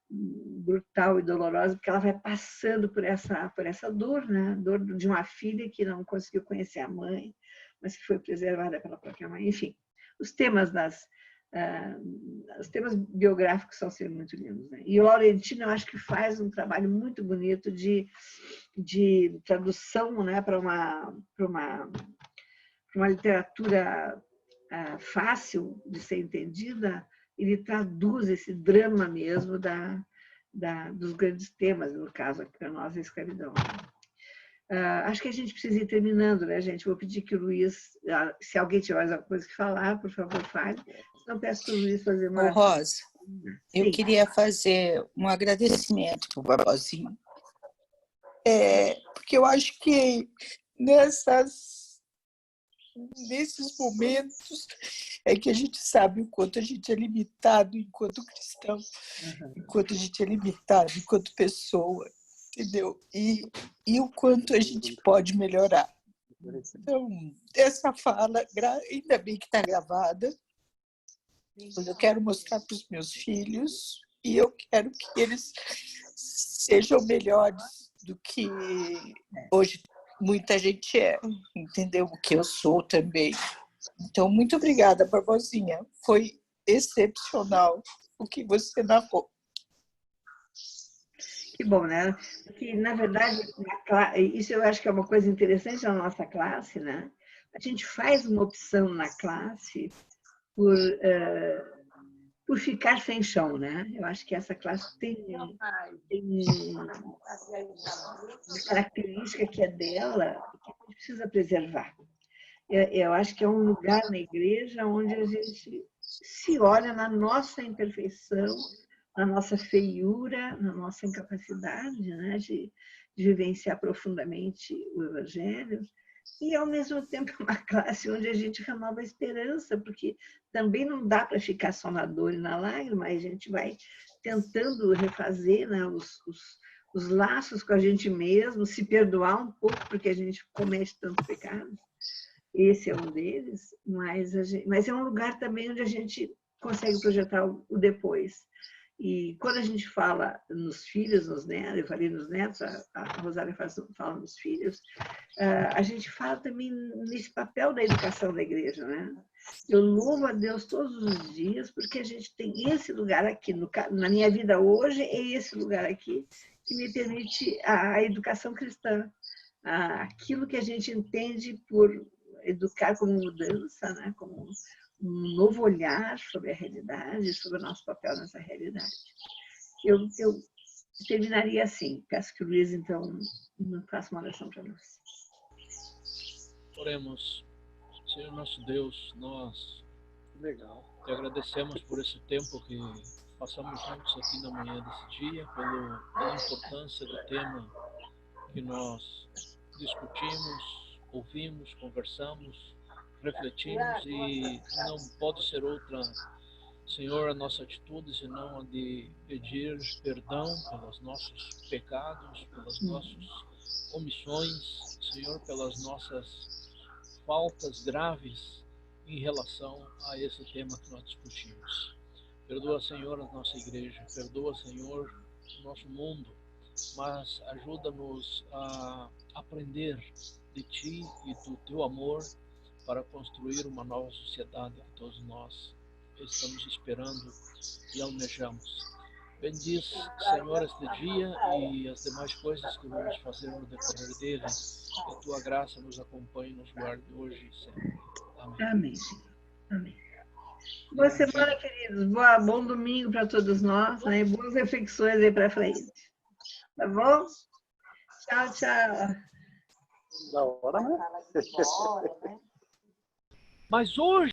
brutal e dolorosa, porque ela vai passando por essa dor, né? Dor de uma filha que não conseguiu conhecer a mãe, mas que foi preservada pela própria mãe. Enfim, os temas biográficos são sempre muito lindos, né? E o Laurentino, eu acho que faz um trabalho muito bonito de tradução, né, para uma literatura fácil de ser entendida. Ele traduz esse drama mesmo dos grandes temas, no caso aqui para nós, a escravidão. Acho que a gente precisa ir terminando, né, gente? Vou pedir que o Luiz, se alguém tiver mais alguma coisa que falar, por favor, fale. Senão, peço para o Luiz fazer uma... Rosa, eu Sim. queria fazer um agradecimento para o Barbosinha, porque eu acho que nesses momentos é que a gente sabe o quanto a gente é limitado enquanto cristão, enquanto a gente é limitado enquanto pessoa, entendeu? E o quanto a gente pode melhorar. Então, essa fala, ainda bem que está gravada, eu quero mostrar para os meus filhos e eu quero que eles sejam melhores do que hoje muita gente é, entendeu? O que eu sou também. Então, muito obrigada, Barbosinha. Foi excepcional o que você narrou. Que bom, né? Porque, na verdade, isso eu acho que é uma coisa interessante na nossa classe, né? A gente faz uma opção na classe por ficar sem chão, né? Eu acho que essa classe tem uma característica que é dela, que a gente precisa preservar. Eu acho que é um lugar na igreja onde a gente se olha na nossa imperfeição, na nossa feiura, na nossa incapacidade, né, de vivenciar profundamente o Evangelho, e, ao mesmo tempo, uma classe onde a gente renova a esperança, porque também não dá para ficar só na dor e na lágrima, a gente vai tentando refazer, né, os laços com a gente mesmo, se perdoar um pouco, porque a gente comete tantos pecados. Esse é um deles, mas é um lugar também onde a gente consegue projetar o depois. E quando a gente fala nos filhos, nos netos, eu falei nos netos, a Rosália fala nos filhos, a gente fala também nesse papel da educação da igreja, né? Eu louvo a Deus todos os dias porque a gente tem esse lugar aqui, na minha vida hoje, é esse lugar aqui que me permite a educação cristã, aquilo que a gente entende por educar como mudança, né? Como um novo olhar sobre a realidade, sobre o nosso papel nessa realidade. Eu terminaria assim. Peço que o Luiz, então, faça uma oração para nós. Oremos. Senhor nosso Deus, nós te agradecemos por esse tempo que passamos juntos aqui na manhã desse dia, pela importância do tema que nós discutimos, ouvimos, conversamos, refletimos, e não pode ser outra, Senhor, a nossa atitude senão a de pedir perdão pelos nossos pecados, pelas nossas omissões, Senhor, pelas nossas faltas graves em relação a esse tema que nós discutimos. Perdoa, Senhor, a nossa igreja, perdoa, Senhor, o nosso mundo, mas ajuda-nos a aprender de Ti e do Teu amor para construir uma nova sociedade que todos nós estamos esperando e almejamos. Bendiz, Senhor, este dia e as demais coisas que vamos fazer no decorrer dele. Que a Tua graça nos acompanhe e nos guarde hoje e sempre. Amém. Amém. Amém. Boa semana, queridos. Bom domingo para todos nós, né? Boas reflexões aí para frente. Tá bom? Tchau, tchau. Da hora, né? Mas hoje